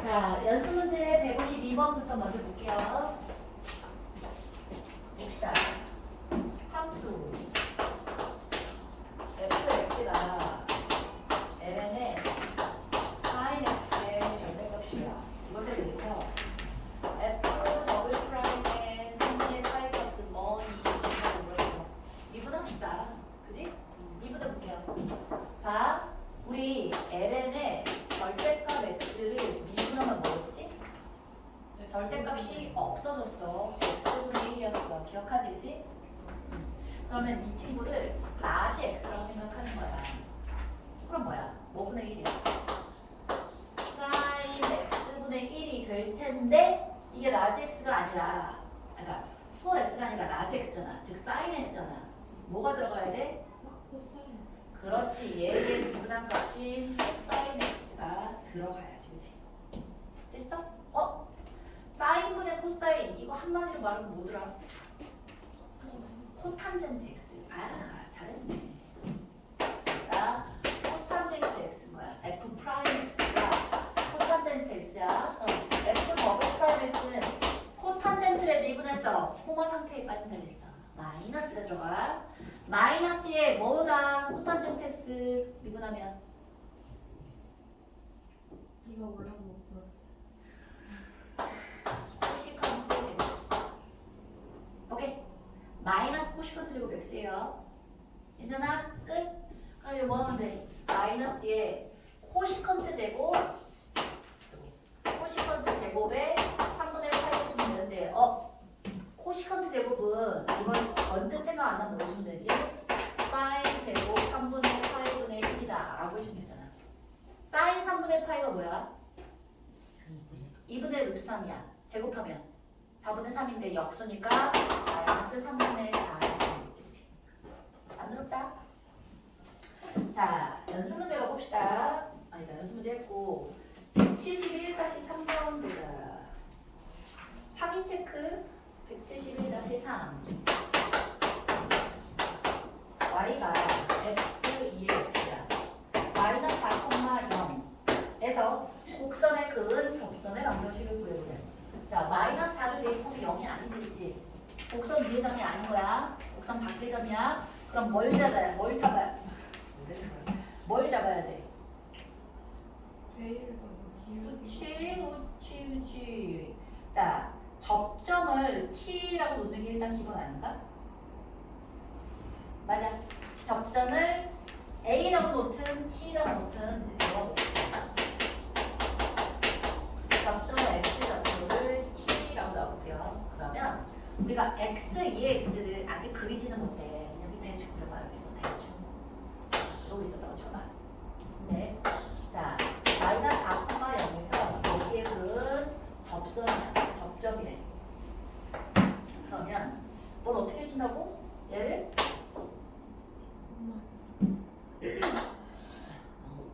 자, 연습 문제 152번부터 먼저 볼게요. 봅시다. 함수 fx가 ln의 sin x의 절대값이야. 이것에 대해서 f 더블 프라임의 3분의 8 값은 뭐니? 라고 물어서 미분합시다. 그지? 미분해볼게요. 봐. 우리 ln의 절대값 x를 미분하면 뭐였지? 절대값이 없어졌어. x분의 1이었어. 기억하지, 그지? 그러면 이 친구를 라지 x라고 생각하는 거야. 그럼 뭐야? 뭐분의 1이야? sin x분의 1이 될 텐데 이게 라지 x가 아니라, 그러니까 스몰 x가 아니라 라지 x잖아. 즉 sin x잖아. 뭐가 들어가야 돼? 그렇지. 얘의 미분한 값인 sin x가 들어가야지, 그치? 됐어? 사인분의 코사인 이거 한마디로 말하면 뭐더라? 코탄젠트 x. 아, 잘했네. 나 코탄젠트 x인 거야. f 프라임 x가 코탄젠트 x야. f 더블 프라임 x는 코탄젠트를 미분했어. 콤마 상태에 빠진다 그랬어. 마이너스가 들어가. 마이너스에 뭐다? 코탄젠트 x 미분하면 이거 몰라서 못 풀었어. 코시컨트 제곱 x. 오케이. 마이너스 코시컨트 제곱 x예요. 괜찮아? 끝? 그럼 이거 뭐 하면 돼? 마이너스에 코시컨트 제곱 코시컨트 제곱에 3분의 8을 주면 되는데 코시컨트 제곱은 이걸 언뜻 생각 안 하면 뭐 해주면 되지? 사인 제곱 3분의 8분의 1이다 라고 해주면 되잖아. 사인 3분의 8가 뭐야? 2분의 루트 3이야. 제곱하면 4분의 3인데 역수니까 마이너스 3분의 4. 안 어렵다? 자, 연습 문제 가봅시다. 아니다, 연습 문제 했고 171-3번 보자. 확인 체크 171-3. y가 x 2x야. 마이너스 4,0에서 곡선의 근은 접선의 방정식을 구해보래. 자, 마이너스 4를 대입하면 0이 아니지, 그치? 곡선 위의 점이 아닌 거야. 곡선 밖의 점이야. 그럼 뭘 잡아야 돼? 제일 먼저 그치. 자, 접점을 t라고 놓는 게 일단 기본 아닌가? 맞아. 접점을 a라고 놓든 t라고 놓든 접점을 x접점을 t라고 넣어볼게요. 그러면 우리가 x, 2x를 아직 그리지는 못해. 여기 대충 그려봐. 여기 대충 이러고 있었다고 쳐봐. 네. 자, 마이너스 4,0에서 여기에 그 접선이야. 접점이래. 그러면 뭘 어떻게 해준다고? 얘를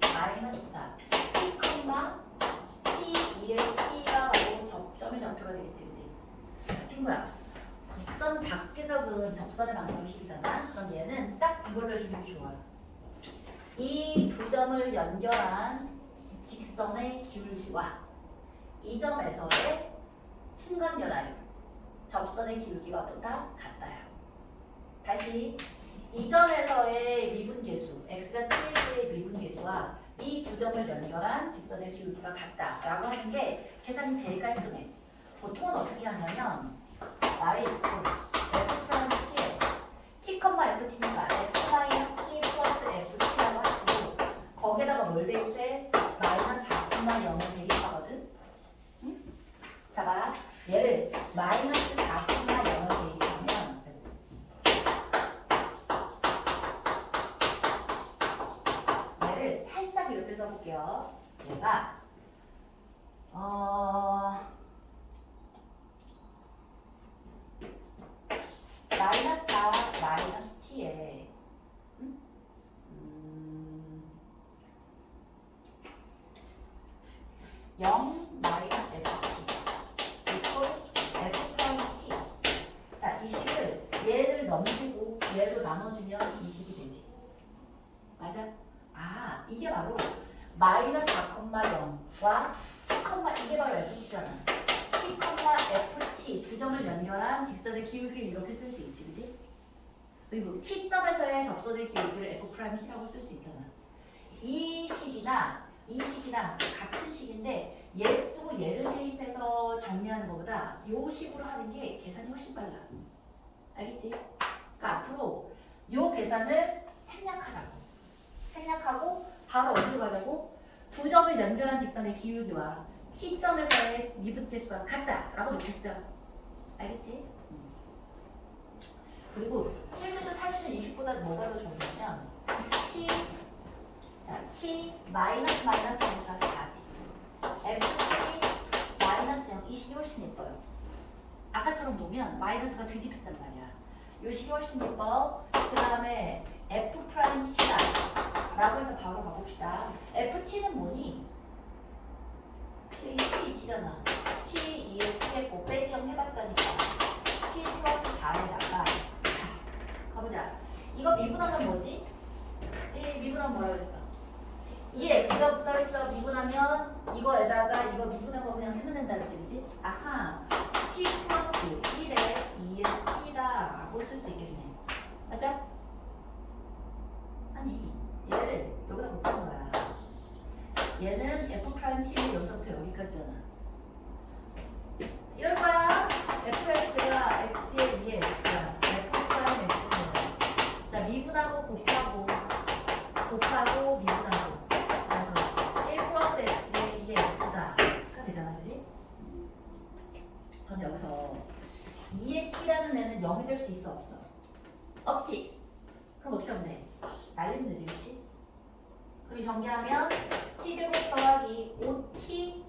마이너스 4 t, t 2의 t가 바로 접점의 좌표가 되겠지, 그치? 자, 친구야, 곡선 밖에서 그은 접선의 방정식이잖아. 그럼 얘는 딱 이걸로 해주는 게 좋아. 이 두 점을 연결한 직선의 기울기와 이 점에서의 순간 변화율, 접선의 기울기가 어떻다? 같다요. 다시 이 점에서의 미분계수, x가 t의 미분계수와 이 두 점을 연결한 직선의 기울기가 같다라고 하는 게 계산이 제일 깔끔해. 보통은 어떻게 하냐면 y f 프라임 t에 t, ft니까 x 마이너스 t 플러스 ft라고 하시고 거기에다가 뭘 대입해? 마이너스 4,0을 대입하거든. 응? 자, 봐. 얘를 마이너스 4,0을 대입하면 얘를 살짝 이렇게 써볼게요. 얘가 마이너스 4 마이너스 t에 0 마이너스 ft 이퀄 f 프라임 t. 자, 이 식을 얘를 넘기고 얘로 나눠주면 이 식이 되지. 맞아? 아, 이게 바로 마이너스 4,0와 T, 이게 바로 FT잖아. T, FT 두 점을 연결한 직선의 기울기를 이렇게 쓸 수 있지, 그지? 그리고 T점에서의 접선의 기울기를 F'T라고 쓸 수 있잖아. 이 식이나 같은 식인데 얘 쓰고 얘를 대입해서 정리하는 것보다 요 식으로 하는 게 계산이 훨씬 빨라. 알겠지? 그러니까 앞으로 요 계산을 생략하고 바로 어디로 가자고? 두 점을 연결한 직선의 기울기와 T점에서의 미분 대수가 같다라고 놓겠어. 알겠지? 그리고 쓸 때도 사실은 이 식보다 뭐가 더 좋냐면 T 마이너스니까 4지. FT 마이너스 0 이 식이 훨씬 예뻐요. 아까처럼 놓으면 마이너스가 뒤집힌단 말이야. 요 식이 훨씬 예뻐. 그 다음에 F'T다 라고 해서 바로 가봅시다. FT는 뭐니? T잖아. T 2에 T 했고 빼기 0 해봤자니까 T 플러스 4에다가 가보자. 이거 미분하면 뭐지? 이 미분하면 뭐라 그랬어? 이 x가 붙어있어. 미분하면 이거에다가 이거 미분한 거 그냥 쓰면 된다 그랬지, 그치? 아하, t 플러스 1에 2의 t다 라고 쓸 수 있겠네. 맞아? 아니, 얘를 여기다 곱한 거야. 얘는 f't를 여기서부터 여기까지잖아. 이럴 거야. fx가 x의 2의 x야. f'x는 자, 미분하고 곱하고 미분하고 그래서 1 플러스 x의 2의 x다 가 되잖아, 그지? 그럼 여기서 2의 t라는 애는 0이 될 수 있어, 없어? 없지? 그럼 어떻게 하면 돼? 날리면 되지, 그치? 그리고 전개하면 t제곱 더하기 5t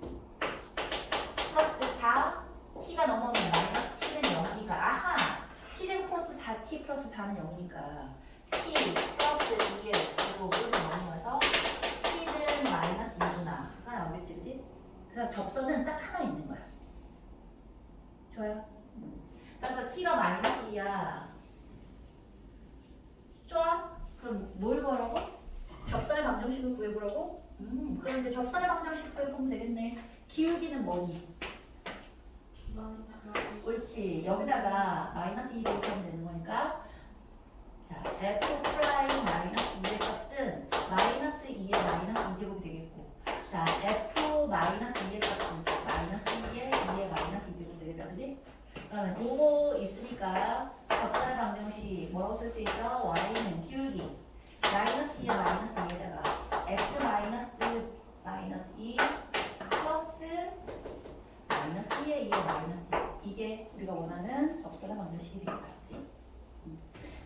플러스 4 t가 넘어오면 마이너스 t는 0이니까 아하! t제곱 플러스 4t 플러스 4는 0이니까 t 플러스 2의 제곱을 넘어가서 t는 마이너스 2구나 가 나오겠지, 그지? 그래서 접선은 딱 하나 있는 거야. 좋아요? 그래서 t가 마이너스 2야. 좋아? 그럼 뭘 구하라고? 접선의 방정식을 구해보라고? 그럼 이제 접선의 방정식 구해보면 되겠네. 기울기는 뭐니? 옳지. 여기다가 마이너스 2 대입하면 되는 거니까 자, f 프라임 마이너스 2의 값은 마이너스 2의 마이너스 2제곱이 되겠고 자, f 마이너스 2의 값은 마이너스 2의 마이너스 2제곱이 되겠다, 그지? 그러면 요거 있으니까 접선의 방정식 뭐라고 쓸 수 있어? y는 기울기 마이너스 2의 마이너스 2에다가 x 마이너스 2 플러스 마이너스 2의 마이너스 2 이게 우리가 원하는 접선의 방정식이 되겠다, 그지?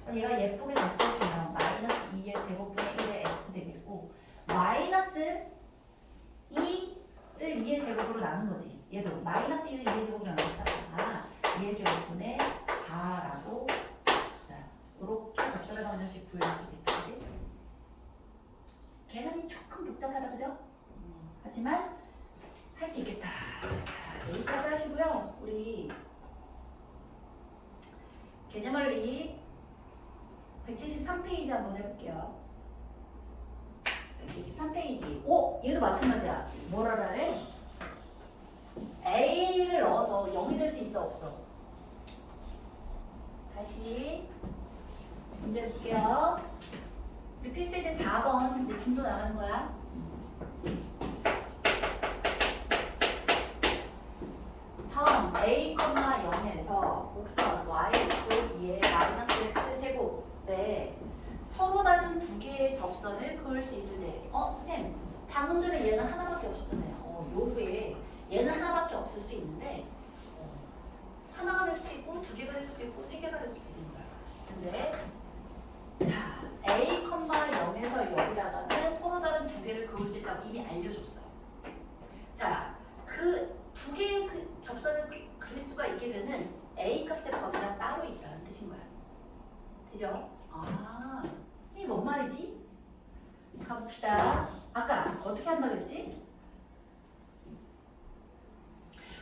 그럼 얘가 예쁘게 됐어주면 마이너스 2의 제곱분의 1의 x 되겠고 마이너스 2를 2의 제곱으로 나눈 거지. 얘도 마이너스 1을 2의 제곱으로 나눴다. 아, 2의 제곱분의 4라고 자, 이렇게 접선의 방정식 구해줄 수 있겠다, 그지? 계산이 조금 복잡하다, 그죠? 하지만 할 수 있겠다. 자, 여기까지 하시고요. 우리 개념원리 173페이지 한번 해볼게요. 173페이지. 오! 얘도 마찬가지야. 뭐라 그래? A를 넣어서 0이 될 수 있어, 없어? 다시 문제 볼게요. 우리 필수 이제 4번 이제 진도 나가는 거야. 점 A, 0에서 곡선 y 곱 2의 마이너스 x 제곱에 서로 다른 두 개의 접선을 그을 수 있을 때 쌤, 방금 전에 얘는 하나밖에 없었잖아요. 요게 얘는 하나밖에 없을 수 있는데 하나가 될 수도 있고 두 개가 될 수도 있고 세 개가 될 수도 있는 거야. 근데 자, A, 0에서 여기다가는 서로 다른 두 개를 그을 수 있다고 이미 알려줬어요. 자, 그 두 개의 그 접선을 그릴 수가 있게 되는 A 값의 범위가 따로 있다는 뜻인 거야. 되죠? 아, 이게 뭔 말이지? 가봅시다. 아까 어떻게 한다 그랬지?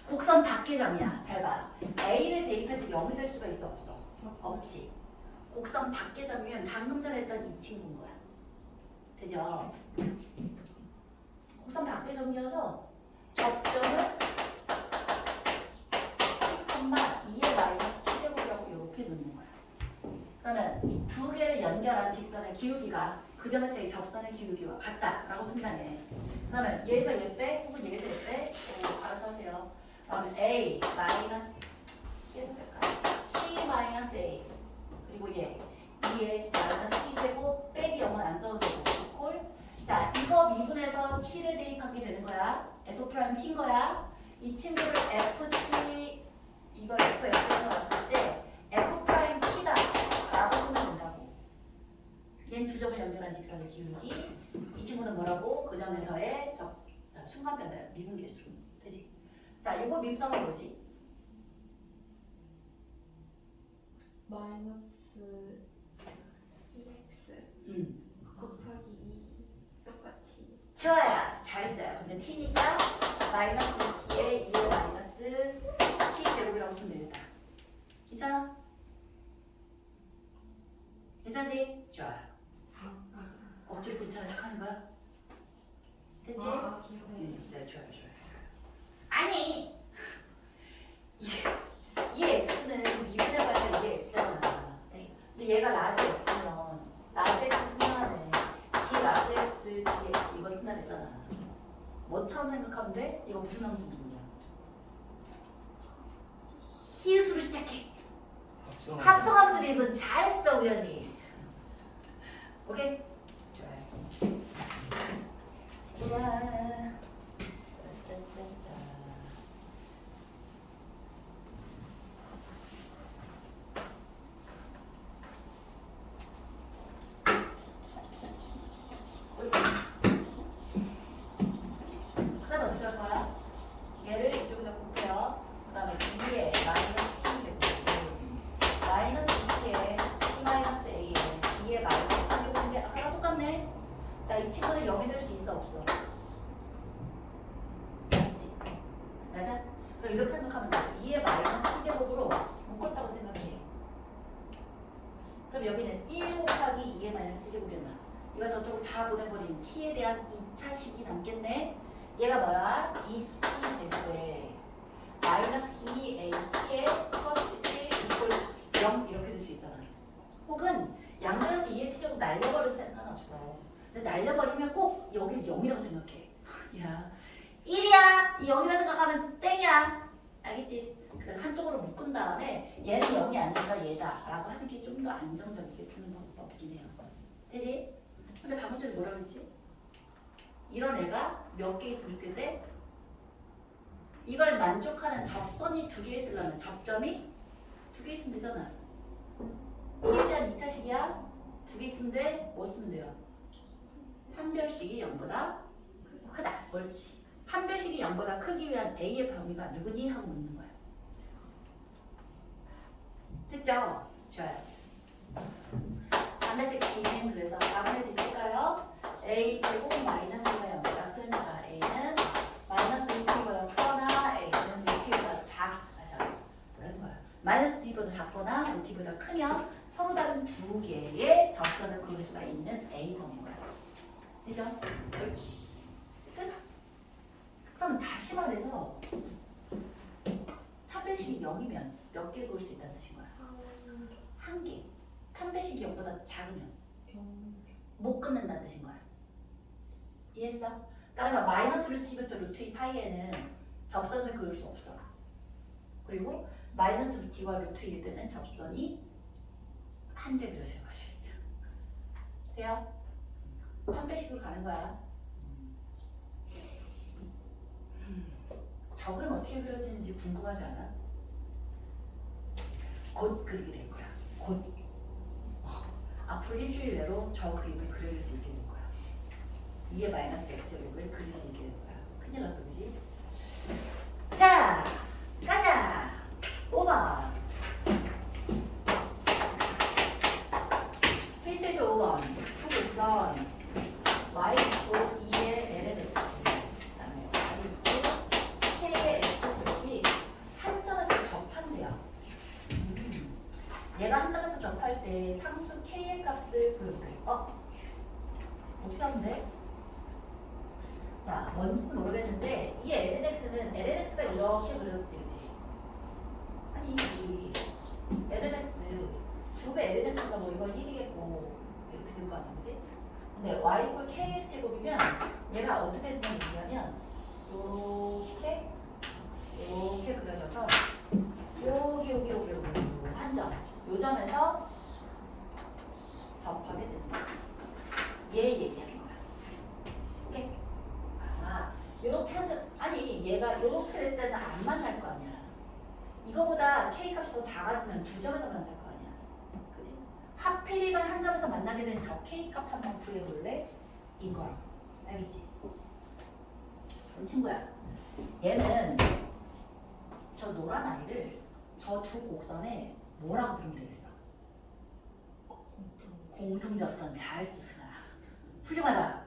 곡선 밖의 점이야. 잘 봐. A를 대입해서 0이 될 수가 있어, 없어? 없지. 곡선 밖의 점이면 방금 전에 했던 이 친구인 거야. 되죠? 곡선 밖의 점이어서 두 개를 연결한 직선의 기울기가 그 점에서 이 접선의 기울기와 같다라고 쓴다네. 그러면 얘에서 얘 빼, 혹은 얘에서 얘 빼, 알아서 하세요. 그러면 A 마이너스 얘에서 뺄까요? C 마이너스 A 그리고 얘 2에 마이너스 T제곱 빼기 0은 안 써도 되고 꼴. 자 이거 미분해서 T를 대입한 게 되는 거야. F 프라임 T인 거야. 이 친구를 FT 이걸 FX에서 왔을 때 F 프라임 T다 라고 쓰면 된다고. 얘는 두 점을 연결한 직선의 기울기. 이 친구는 뭐라고? 그 점에서의 자, 순간 변화야. 미분 개수. 되지? 자, 이거 미분하면 뭐지? 마이너스 2x 곱하기 2 똑같이. 좋아요. 잘했어요. 근데 t니까 마이너스 t에 2의 마이너스 t 제곱이라고 쓰면 되겠다. 괜찮아? 괜찮지? 좋아요. 억지로 괜찮은 척 하는 거야? 됐지? 아, 귀여워. 네, 좋아요. 아니! 이 x는 미분해봐야 이게 x잖아. 네. 근데 얘가 라지 x면 라지 x 쓴다네. d 라지 x, dx 이거 쓴다 그랬잖아. 뭐처럼 생각하면 돼? 이거 무슨 함수 부분이야? 히읗으로 시작해. 합성함수 미분 잘했어 우연히. 오케이? 좋아요. 짠. 짠짠짠. 그다음 어떻게 할 거야? 얘를 이쪽에다 곱해요. 그 다음에 2에 마이너스 t 제곱 마이너스 2에 t 마이너스 a에 2에 마이너스 t 제곱인데 아까랑 똑같네. 자, 이 친구는 0이 될 수 있어 없어? 맞지? 맞아? 그럼 이렇게 생각하면 돼. 2의 마이너스 t 제곱으로 묶었다고 생각해. 그럼 여기는 1 곱하기 2의 마이너스 t 제곱이었나? 이거 저쪽으로 다 보내버리면 t에 대한 2차 식이 남겠네. 얘가 뭐야? 2t 제곱에 마이너스 2at에 플러스 1 이꼴 0 이렇게 될 수 있잖아. 혹은 양면에서 2의 t제곱 날려버려도 상관없어. 근데 날려버리면 꼭 여기 0이라고 생각해. 야, 1이야. 이 0이라고 생각하면 땡이야. 알겠지? 그래서 한쪽으로 묶은 다음에 얘는 0이 아니니까 얘다 라고 하는 게 좀 더 안정적이게 푸는 방법이긴 해요. 되지? 근데 방금 전에 뭐라 그랬지? 이런 애가 몇 개 있으면 좋겠대? 이걸 만족하는 접선이 두 개 있으려면 접점이 두 개 있으면 되잖아. t에 대한 2차식이야. 두 개 있으면 돼. 뭐 쓰면 돼요? 판별식이 0보다 크다. 옳지. 판별식이 0보다 크기 위한 a의 범위가 누구니? 하고 묻는 거야. 됐죠? 좋아요. 반대식 b는 그래서 4분의 d 쓸까요? a 제곱 마이너스가 0보다 크니까 a는 마이너스 2t보다 크거나 a는 2t보다 작아. 뭐라는 거야? 마이너스 2t보다 작거나 2t보다 크면 서로 다른 두 개의 접선을 그을 수가 있는 a 범위인 거야. 되죠? 옳지. 끝. 그럼 다시 말해서 판별식이 0이면 몇 개 그을 수 있다는 뜻인 거야? 한 개. 판별식이 0보다 작으면 못 끊는다는 뜻인 거야. 이해했어? 따라서 마이너스 루트 2부터 루트 2 사이에는 접선을 그을 수 없어. 그리고 마이너스 루트 2와 루트 2일 때는 접선이 한 개 그려지는 것이. 돼요? 판별식으로 가는 거야. 저그림 어떻게 그려지는지 궁금하지 않아? 곧 그리게 될 거야. 곧. 앞으로 일주일 내로 저 그림을 그릴 수 있게 될 거야. 2의 마이너스 x제곱을 그릴 수 있게 될 거야. 큰일 났어, 그지? 자, 가자. 5번. 필수에서 5번. 투극선 y 이고 2의 ln 그다음에 y 이고 k의 x제곱이 한 점에서 접한대요. 얘가 한 점에서 접할 때 상수 k의 값을 구해볼게. 어떻게 하면 돼? 자, 뭔지는 모르겠는데 이 lnx는 lnx가 이렇게 그려지지, 그치? 아니 이 lnx 2배 lnx가 뭐 이건 1이겠고 될 거 아니야, 그지? 근데 y 이퀄 kx 제곱이면 얘가 어떻게 되는 얘기냐면 요렇게 그려져서 여기 한 점, 요 점에서 접하게 되는 거야. 얘 얘기하는 거야. 오케이? 아, 요렇게 한 점, 아니 얘가 요렇게 됐을 때는 안 만날 거 아니야. 이거보다 k 값이 더 작아지면 두 점에서 만날 거 아니야. 그지? 하필이면 한 점에서 만나게 된 저 k 값 한번 구해볼래? 인 거야. 알겠지? 그럼 친구야, 얘는 저 노란 아이를 저 두 곡선에 뭐라고 부르면 되겠어? 공통접선. 잘했어, 승아. 훌륭하다.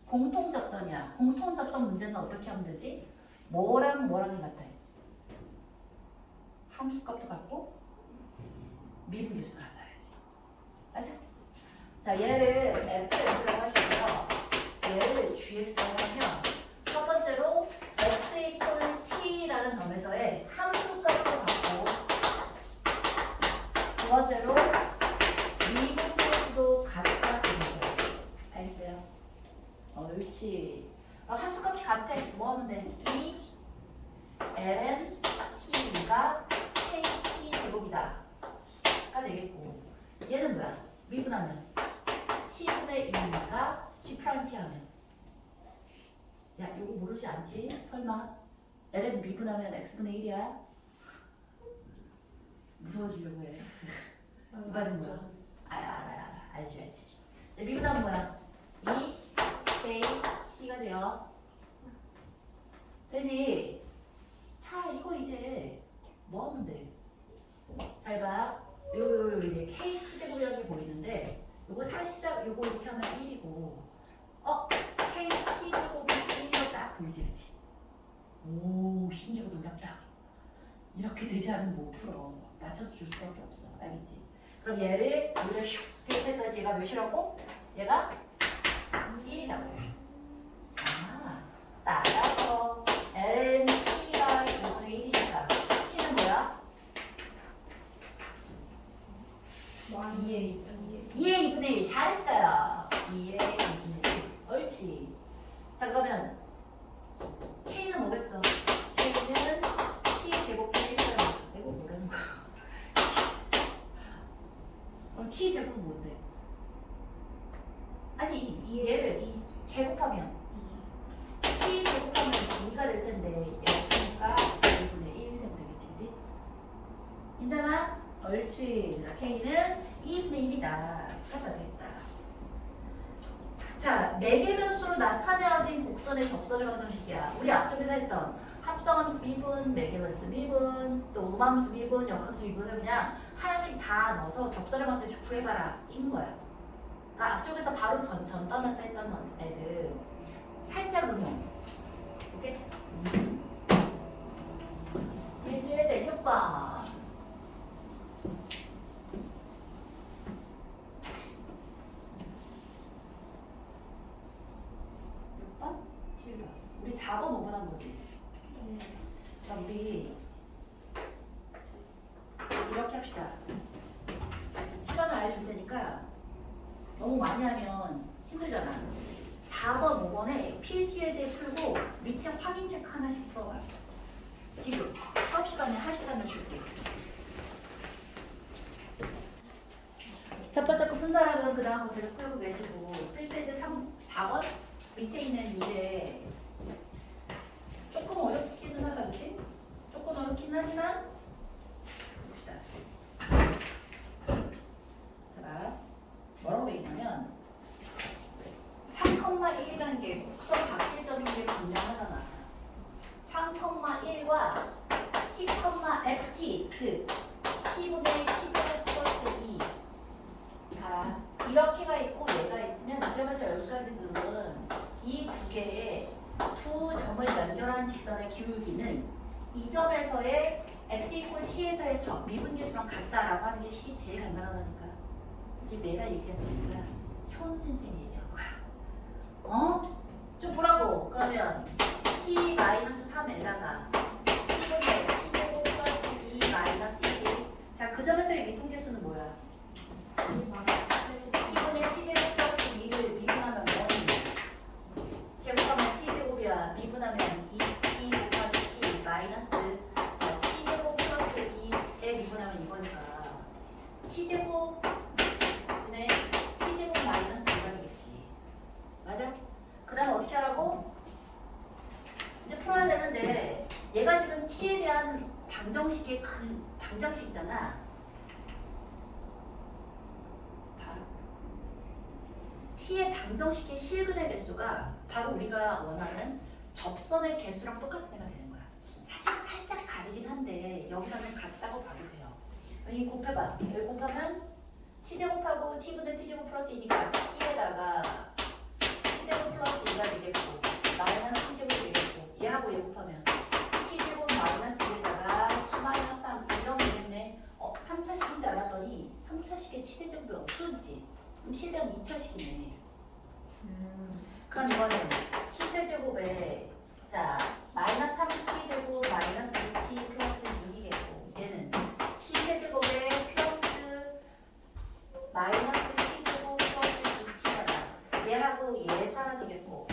공통접선이야. 공통접선 문제는 어떻게 하면 되지? 뭐랑 뭐랑이 같아? 함수값도 같고 미분계수도 같아야지. 맞아? 자, 얘를 fx라고 하시고요. 얘를 gx라고 하면 첫 번째로 x 이퀄 t라는 점에서의 함수값도 같고 두 번째로 미분계수도 같아지는 거예요. 알겠어요? 옳지. 함수값이 같아. 뭐 하면 돼? 이 ln t가 kt 제곱이다 가 되겠고, 얘는 뭐야? 미분하면 t분의 2가 g 프라임 t 하면, 야 이거 모르지 않지? 설마 ln 미분하면 x분의 1이야? 무서워지려고 해. 이 말은 뭐야? 알아. 알지. 자, 미분하면 뭐야? 2 k t가 돼요. 되지? 자, 이거 이제 뭐 하면 돼? 잘 봐. 요 이게 KT 제곱이라는 게 보이는데 요거 살짝 요거 이렇게 하면 1이고 KT 제곱이 1이라고 딱 보이지, 그치? 오, 신기하고 놀랍다. 이렇게 되지 않으면 못 풀어. 맞춰서 줄 수밖에 없어. 알겠지? 그럼 얘를 우리가 슉 대입했더니 얘가 몇이라고? 얘가 1이라고. 아, 따라서 ln t가 2분의 1이니까 t는 뭐야? 2의 2분의 1. 잘했어요. 2의 2분의 1. 옳지. 자, 그러면 k는 뭐겠어? k는 t 제곱분의 1이잖아. 이거 뭐라는 거야? 그럼 t 제곱은 뭔데? 아니, 얘를 제곱하면 t 제곱하면 2가 될 텐데 x니까 2분의 1 되면 되겠지, 그지? 괜찮아? 옳지. 자, k는 2분의 1이다. 갖다 되겠다. 자, 매개변수로 나타내어진 곡선의 접선의 방정식이야. 우리 앞쪽에서 했던 합성함수 미분, 매개변수 미분, 또 음함수 미분, 역함수 미분을 그냥 하나씩 다 넣어서 접선의 방정식 구해봐라. 이건 거야. 그러니까 앞쪽에서 바로 전 떠나서 했던 애들 살짝 응용. 오케이? 예수의 제 6번. 6번? 7번. 우리 4번, 5번 한 거지? 자, 우리 이렇게 합시다. 시간을 아예 줄 테니까 너무 많이 하면 힘들잖아. 4번, 5번에 필수 예제 풀고 밑에 확인 체크 하나씩 풀어봐요. 지금 수업 시간에 할 시간을 줄게. 첫 번째 거 푼 사람은 그 다음 거 계속 풀고 계시고, 필수 예제 4번 밑에 있는 유제 조금 어렵기는 하다, 그치? 조금 어렵긴 하지만 봅시다. 자, 뭐라고 돼 있냐면 3,1이라는 게 곡선 바뀔점인 게 분명하잖아. 3,1과 t, ft, 즉 t분의 t제곱 플러스 2. 봐라. 이렇게가 있고 얘가 있으면 이 점에서 여기까지는 이 두 개의 두 점을 연결한 직선의 기울기는 이 점에서의 x 이퀄 t에서의 미분계수랑 같다라고 하는 게 식이 제일 간단하다니까. 이게 내가 얘기한 게 아니라 현우진 쌤이 얘기한 거야. 좀 보라고. 그러면 t-3에다가 t분의 t제곱 플러스 2 마이너스 1. 자, 그 점에서의 미분계수는 뭐야? t분의 t제곱 얘가 지금 t에 대한 방정식의 방정식이잖아. t의 방정식의 실근의 개수가 바로 우리가 원하는 접선의 개수랑 똑같은 애가 되는 거야. 사실 살짝 다르긴 한데 여기서는 같다고 봐도 돼요. 여기 곱해봐. 여기 곱하면 t제곱하고 t분의 t제곱 플러스 2니까 t에다가 t제곱 플러스 2가 되겠고 마이너스 t제곱이 되겠고 얘하고 얘 곱하면 t제곱 마이너스 2에다가 t 마이너스 3 이런 게 되겠네. 3차식인 줄 알았더니 3차식에 t제곱이 없어지지. 그럼 t에 대한 2차식이네. 그럼 이거는 t제곱에 자 마이너스 3t제곱 마이너스 2t 플러스 6이겠고 얘는 t제곱에 플러스 마이너스 t제곱 플러스 2t가 얘하고 얘 사라지겠고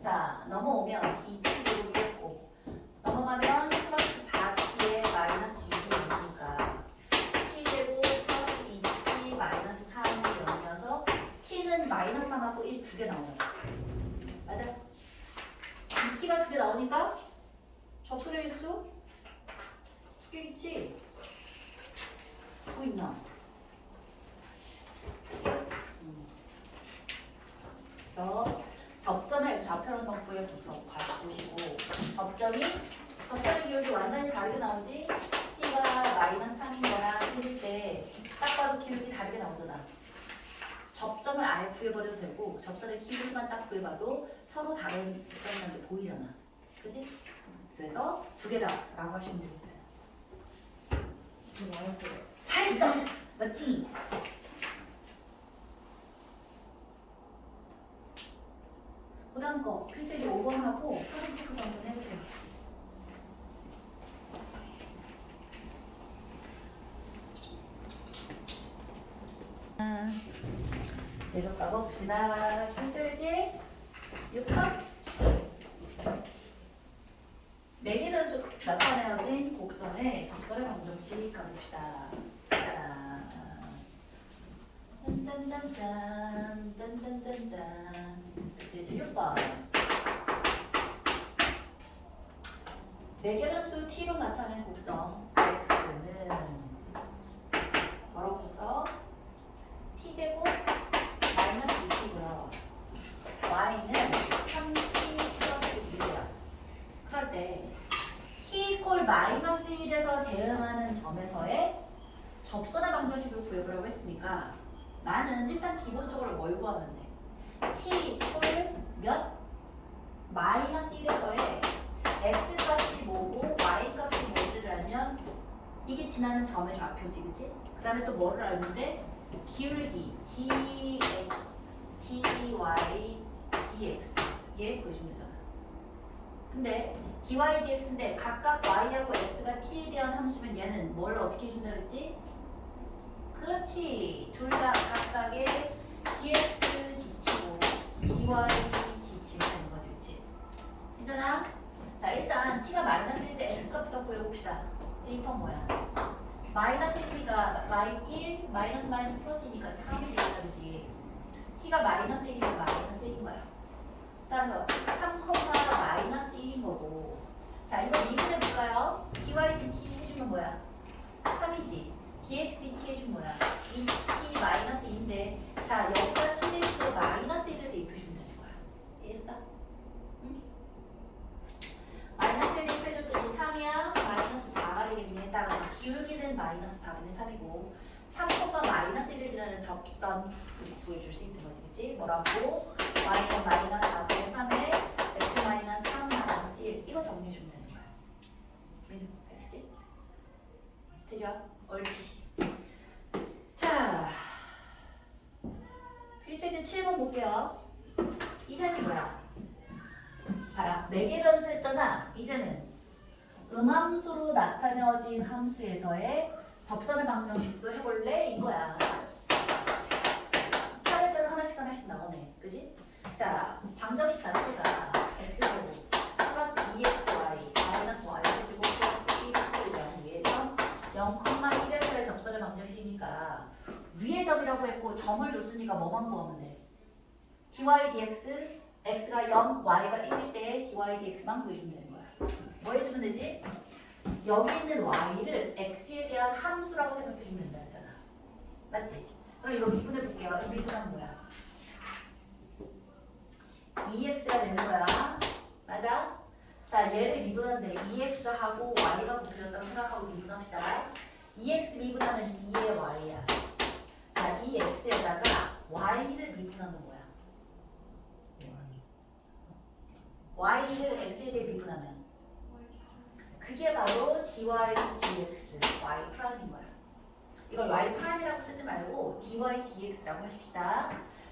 자 넘어오면 2t제곱이겠고 넘어가면 플러스 4t에 마이너스 6이 나오니까 t제곱 플러스 2t 마이너스 3이 나오면서 t는 마이너스 3하고 1 두 개 나오잖아. 맞아? 2t가 두 개 나오니까 접수의 일수 두 개겠지? 뭐 있나? 그래서 접점의 좌표를 한번 구해보시고 접점의 기울기 완전히 다르게 나오지? t가 마이너스 3인 거랑 1일 때 딱 봐도 기울기 다르게 나오잖아. 접점을 아예 구해버려도 되고 접선의 기울기만 딱 구해봐도 서로 다른 직선이라는 게 보이잖아. 그지? 그래서 두 개다라고 하시면 되겠어요. 좀 많았어요. 잘했어! 맞지? 그 다음 거 필수이지 5번하고 사진 체크도 한번 해보세요. 계속 가봅시다. 필수이지 6번 매기면서 나타내어진 곡선의 적선의 방정식 가봅시다. 짜란. 짠짠짠짠 짠짠짠짠 필수이지 6번 매개변수 t로 나타낸 곡선 x는 뭐라고 써? t제곱 마이너스 2t고요. y는 3t 플러스 2예요. 그럴 때 t 이퀄 마이너스 1에서 대응하는 점에서의 접선의 방정식을 구해보라고 했으니까 나는 일단 기본적으로 뭘 구하면 돼? t 이퀄 몇? 마이너스 1에서의 x 값이 뭐고 y 값이 뭔지를 알면 이게 지나는 점의 좌표지, 그치? 그 다음에 또 뭐를 알면 돼? 기울기 dy, dx 얘 구해주면 되잖아. 근데 dy, dx인데 각각 y하고 x가 t에 대한 함수면 얘는 뭘 어떻게 해준다 그랬지? 그렇지. 둘 다 각각의 dx, dt고 dy, dt가 되는 거지, 그치? 괜찮아? 자, 일단 t가 마이너스 1일 때 x 값부터 구해봅시다. 대입한 뭐야? 마이너스 1이니까 마이너스 마이너스 플러스이니까 3이 되겠다, 그치? t가 마이너스 1이니까 마이너스 1인 거야. 따라서 3, 마이너스 1인 거고. 자, 이거 미분해볼까요? dy, dt 해주면 뭐야? 3이지. dx, dt 해주면 뭐야? 2t 마이너스 2인데 자, 여기가 t 대신에 마이너스 1을 대입해주면 되는 거야. 이해했어? 응? 마이너스 1 대입해줬더니 3이야? 마이너스 4가 되겠네. 따라서 기울기는 마이너스 4분의 3이고 3, 마이너스 1을 지나는 접선 구해줄 수 있는 거지, 그치? 뭐라고? y는 마이너스 4분의 3에 x 마이너스 3 마이너스 1 이거 정리해주면 되는 거야. 민우, 알겠지? 되죠? 옳지. 자, 필수이제 7번 볼게요. 이제는 뭐야? 봐라, 매개 변수 했잖아. 이제는 음함수로 나타내어진 함수에서의 접선의 방정식도 해볼래? 이거야. 차례대로 하나씩 나오네. 그지? 자, 방정식 자체가 x제곱 플러스 2xy 마이너스 y제곱 플러스 1 위에서 0,1에서의 접선의 방정식이니까 위의 점이라고 했고 점을 줬으니까 뭐만 구하면 돼? dy dx x가 0, y가 1일 때 dy dx만 구해주면 되는 거야. 뭐 해주면 쓰면 되지? 여기 있는 y를 x에 대한 함수라고 생각해 주면 된다 했잖아. 맞지? 그럼 이거 미분해 볼게요. 이 미분하면 뭐야? 2x가 되는 거야. 맞아? 자, 얘를 미분하는데 2x하고 y가 곱해졌다고 생각하고 미분합시다. 2x 미분하면 2의 y야. 자, 이 x에다가 y를 미분하면 뭐야? y를 x에 대해 미분하면 그게 바로 dy dx y 프라임인 거야. 이걸 y 프라임이라고 쓰지 말고 dy dx라고 하십시다.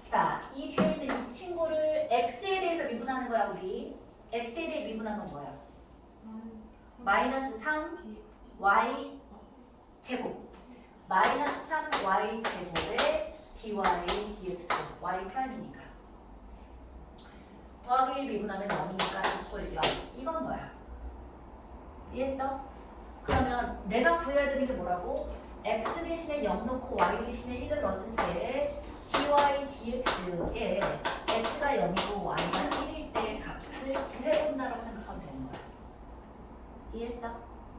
자, 이 뒤에 있는 이 친구를 x에 대해서 미분하는 거야, 우리. x에 대해 미분하면 뭐야? 마이너스 3y 제곱 마이너스 3y 제곱에 dy dx y 프라임이니까 더하기 1 미분하면 0이니까 이퀄 0. 이건 뭐야? 이해했어? 그러면 내가 구해야 되는 게 뭐라고? x 대신에 0 넣고 y 대신에 1을 넣었을 때 dy dx에 x가 0이고 y가 1일 때 값을 구해본다라고 생각하면 되는 거야. 이해했어?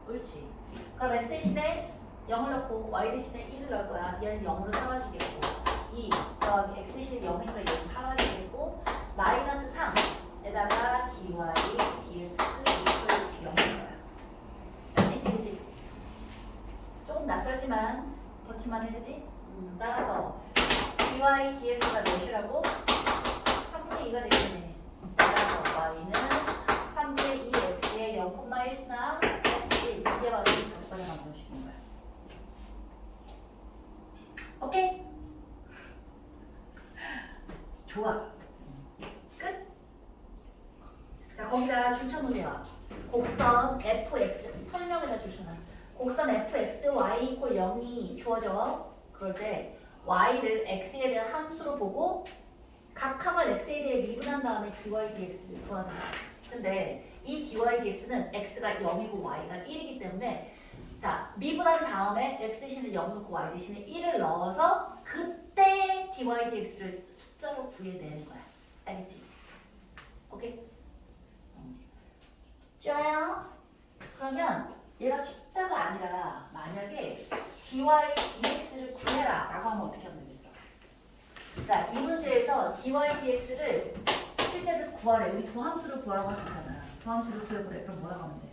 옳지. 그럼 x 대신에 0을 넣고 y 대신에 1을 넣을 거야. 얘는 0으로 사라지겠고 2 더하기 x 대신에 0이니까 0 사라지겠고 마이너스 3에다가 dy dx 이퀄 0인 거야. 그치? 조금 낯설지만 버티만 해, 그치? 따라서 dy dx가 몇이라고? 3분의 2가 되겠네. 따라서 y는 3분의 2 x에 0,1나 x에 이게 바로 접선의 방정식인 거야. 오케이? 좋아. 끝? 자, 거기다 줄쳐놓으세요. 곡선 fx 설명에다 줄쳐놔. 곡선 fx y 이퀄 0이 주어져. 그럴 때 y를 x에 대한 함수로 보고 각 항을 x에 대해 미분한 다음에 dy dx를 구하는 거야. 근데 이 dy dx는 x가 0이고 y가 1이기 때문에 자, 미분한 다음에 x 대신에 0 넣고 y 대신에 1을 넣어서 그때 dy dx를 숫자로 구해내는 거야. 알겠지? 오케이? 좋아요. 그러면 얘가 숫자가 아니라 만약에 dy dx를 구해라 라고 하면 어떻게 하면 되겠어? 자, 이 문제에서 dy dx를 실제로 구하래. 우리 도함수를 구하라고 할 수 있잖아. 도함수를 구해보래. 그럼 뭐라고 하면 돼?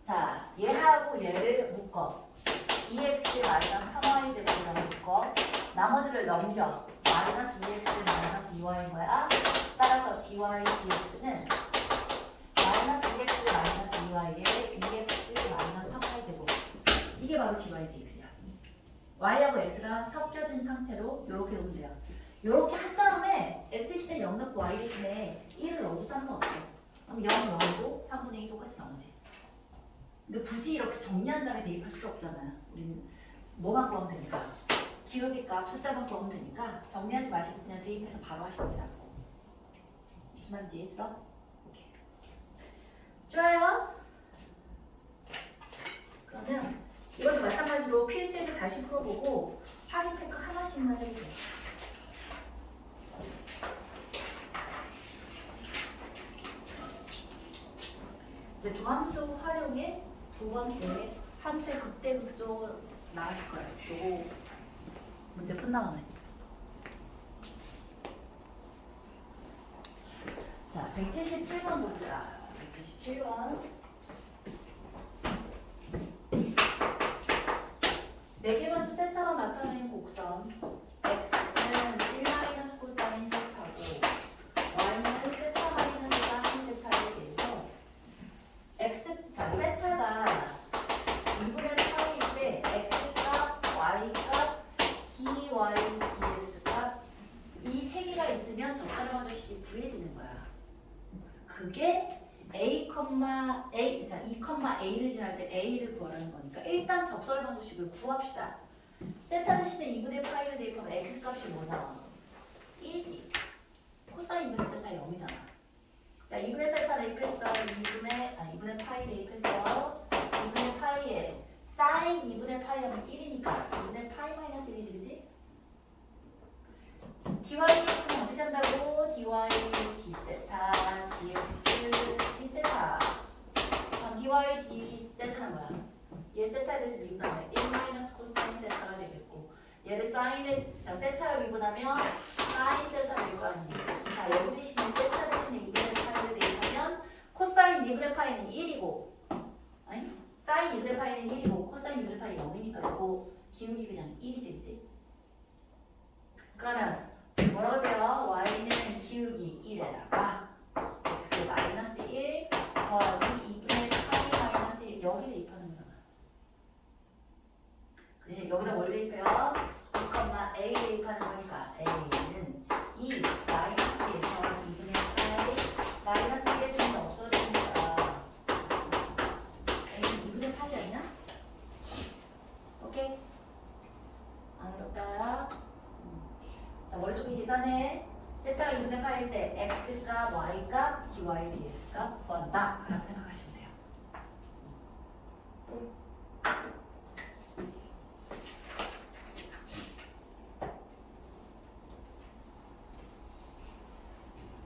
자, 얘하고 얘를 묶어. 2x 마이너스 3y 제곱이라고 묶어. 나머지를 넘겨. 마이너스 2x 마이너스 2y인 거야. 따라서 dy dx는 마이너스 2x 마이너스 2y에 2x 마이너스 3y 제곱. 이게 바로 dy dx야. y하고 x가 섞여진 상태로 이렇게 오면 돼요. 이렇게 한 다음에 x 대신에 0 넣고 y 대신에 1을 넣어도 상관없어. 그럼 0, 0이고 3분의 2 똑같이 나오지. 근데 굳이 이렇게 정리한 다음에 대입할 필요 없잖아요. 우리는 뭐만 구하면 되니까. 기울기 값, 숫자만 구하면 되니까 정리하지 마시고 그냥 대입해서 바로 하시는 게 낫고. 무슨 말인지 이해했어? 오케이. 좋아요. 그러면 이것도 마찬가지로 필수에서 다시 풀어보고 확인 체크 하나씩만 해주세요. 이제 도함수 활용의 두 번째 함수의 극대극소 나왔을 거예요. 요거 문제 끝나가네. 자, 177번 봅니다. 177번. 매개변수 세타로 나타낸 곡선 x는 1 코사인 세타고 y는 세타 마이너스 사인 세타에 대해서 x, 자, 세타가 2분의 파이일 때 x값, y값, dy, dx값 이 세 개가 있으면 적절한 방정식이 구해지는 거야. 그게 a, 자, 2,a를 지날 때 a를 구하라는 거니까 일단 접설 방정식을 구합시다. 세타 대신에 2분의 파이를 대입하면 x값이 뭐 나와? 1이지. 코사인 2분의 세타 0이잖아. 자, 2분의 세타 대입했어. 2분의 파이 대입했어. 2분의 파이에 사인 2분의 파이 하면 1이니까 2분의 파이 마이너스 1이지, 그치? dy dx는 어떻게 한다고? dy d 세타 dx d 세타 대해서 미분하면 1 마이너스 코사인 세타가 되겠고 얘를 사인에 자 세타를 미분하면 사인 세타가 될 거 아니에요. 자 여기 대신에 세타 대신에 2분의 파이를 대입하면 코사인 2분의 파이는 1이고 아니 사인 2분의 파이는 1이고 코사인 2분의 파이 0이니까 이거 기울기 그냥 1이지 그치? 그러면 뭐라고 돼요? y는 기울기 1에다가 x 마이너스 1 더하기 2분의 파이 마이너스 1 여기 대입하는 거잖아. 그치? 여기다 뭘 대입해요? 2, a 대입하는 거니까 a는 2 마이너스 1 더하기 2분의 파이 마이너스 1 해주면 없어지니까 a는 2분의 파이 아니야? 오케이? 안 어렵다. 자, 머릿속에 계산해. 세타가 2분의 파일 때 x값, y값, dy, dx값 구한다. 라고 생각하시면 돼요. 또.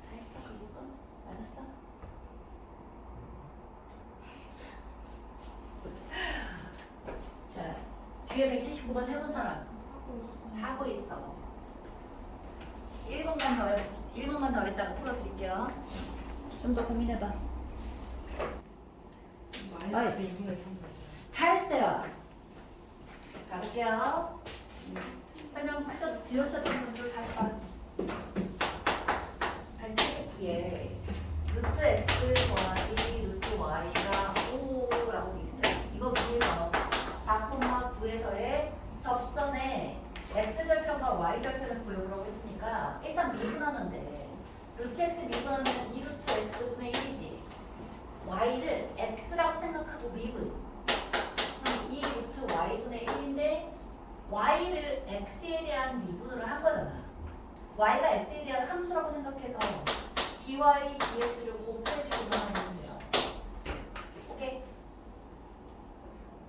다 했어? 그거? 맞았어? 자, 뒤에 179번 해본 사람 하고 있어. 1분만 더 했다가 풀어드릴게요. 좀 더 고민해봐. 마이너스 2분의 3. 잘했어요. 가볼게요. 설명 들으셨던 분들 다시 봐. 179에 루트 x 더하기 루트 y가 5라고 돼 있어요. 이거 위에서 4,9에서의 접선에 x절편과 y절편을 구해보라고 했으니까 일단 미분하는데 루트 x 미분하면 2루트 x분의 1이지 y를 x라고 생각하고 미분 그럼 2루트 y분의 1인데 y를 x에 대한 미분을 한 거잖아. y가 x에 대한 함수라고 생각해서 dy, dx를 곱해주기만 하면 돼요. 오케이?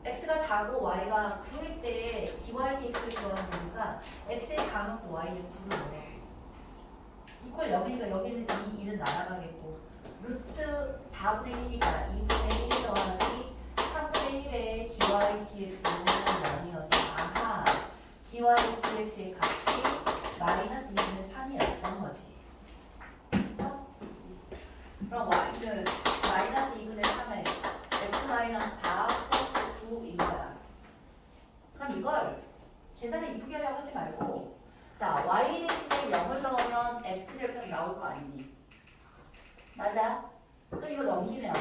x가 4고 y가 9일 때 dy, dx를 구하는 거니까 x에 4 넣고 y에 9를 넣어. 이퀄 0이니까 여기는 이 1은 날아가겠고 루트 4분의 1이니까 2분의 1 더하기 3분의 1에 dy, dx는 0이어서 아하 dy, dx의 값이 마이너스 2분의 3이었던 거지. 됐어? 그럼 y는 마이너스 2분의 3에 x 마이너스 4 플러스 9인 거야. 그럼 이걸 계산을 이쁘게 하려고 하지 말고 자 y 대신에 0을 넣으면 x절편 나올 거 아니니? 맞아? 그럼 이거 넘기면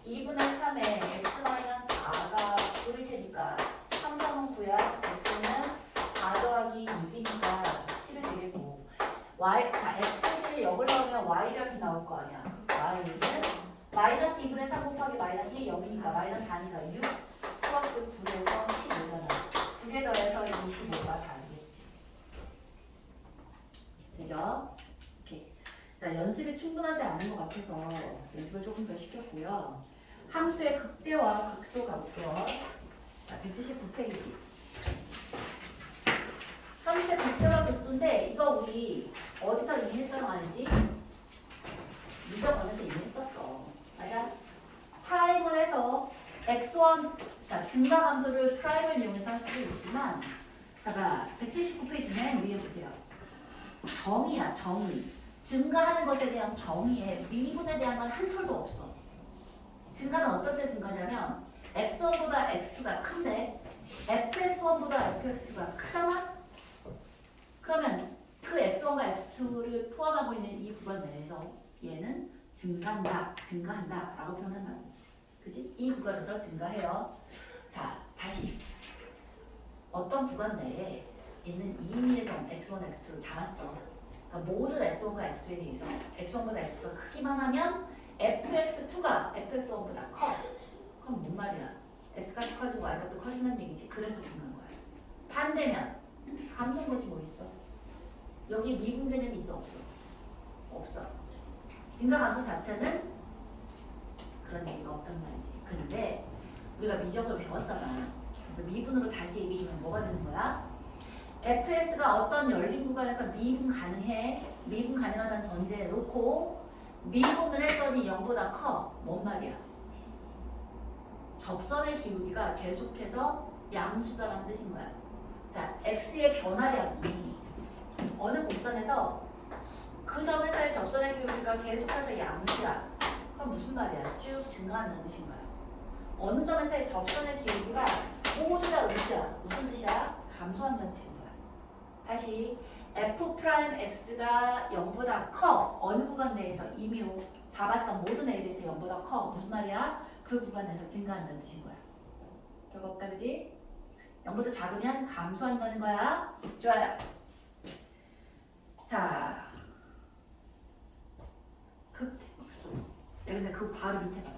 2분의 3에 x 마이너스 4가 9일 테니까 3, 3은 9야. x는 4 더하기 6이니까 10이 되겠고 자 x 대신에 0을 넣으면 y절편 나올 거 아니야. y는 마이너스 2분의 3 곱하기 마이너스 2 0이니까 마이너스 4니까 6 플러스 9에서 15잖아. 2개 더해서 25가 다르겠지. 되죠? 오케이. 자, 연습이 충분하지 않은 것 같아서 연습을 조금 더 시켰고요. 함수의 극대와 극소 가볼게요. 자, 179페이지. 함수의 극대와 극소인데 이거 우리 어디서 이미 했던 거 아니지? 미적원에서 이미 했었어. 맞아? 프라임을 해서 x1 자, 증가함수를 프라임을 이용해서 할 수도 있지만 자, 179페이지는 위에 보세요. 정의야, 정의. 증가하는 것에 대한 정의에 미분에 대한 건 한 톨도 없어. 증가는 어떤 때 증가냐면 x1보다 x2가 큰데 fx1보다 fx2가 크잖아? 그러면 그 x1과 x2를 포함하고 있는 이 구간 내에서 얘는 증가한다, 증가한다 라고 표현한다고. 그치? 이 구간에서 증가해요. 자, 다시 어떤 구간 내에 있는 이미의 점 x1, x2를 잡았어. 그러니까 모든 x1과 x2에 대해서 x1보다 x2가 크기만 하면 fx2가 fx1보다 커. 그럼 뭔 말이야? x값이 커지고 y값도 커진다는 얘기지. 그래서 증가한 거야. 반대면 감소한 거지 뭐 있어? 여기 미분 개념이 있어 없어? 없어. 증가 감소 자체는 그런 얘기가 없단 말이지. 근데 우리가 미적을 배웠잖아. 그래서 미분으로 다시 얘기해주면 뭐가 되는 거야? fs가 어떤 열린 구간에서 미분 가능해. 미분 가능하다는 전제에 놓고 미분을 했더니 0보다 커. 뭔 말이야? 접선의 기울기가 계속해서 양수다라는 뜻인 거야. 자, x의 변화량이 어느 곡선에서 그 점에서의 접선의 기울기가 계속해서 양수야. 그럼 무슨 말이야? 쭉 증가한다는 뜻인 거야. 어느 점에서의 접선의 기울기가 모두 다 음수야. 무슨 뜻이야? 감소한다는 뜻인 거야. 다시 f'x가 0보다 커. 어느 구간 내에서 이미 잡았던 모든 a에 대해서 0보다 커. 무슨 말이야? 그 구간 내에서 증가한다는 뜻인 거야. 별거 없다, 그지? 0보다 작으면 감소한다는 거야. 좋아요. 자, 극대극소. 근데 그 바로 밑에 봐봐.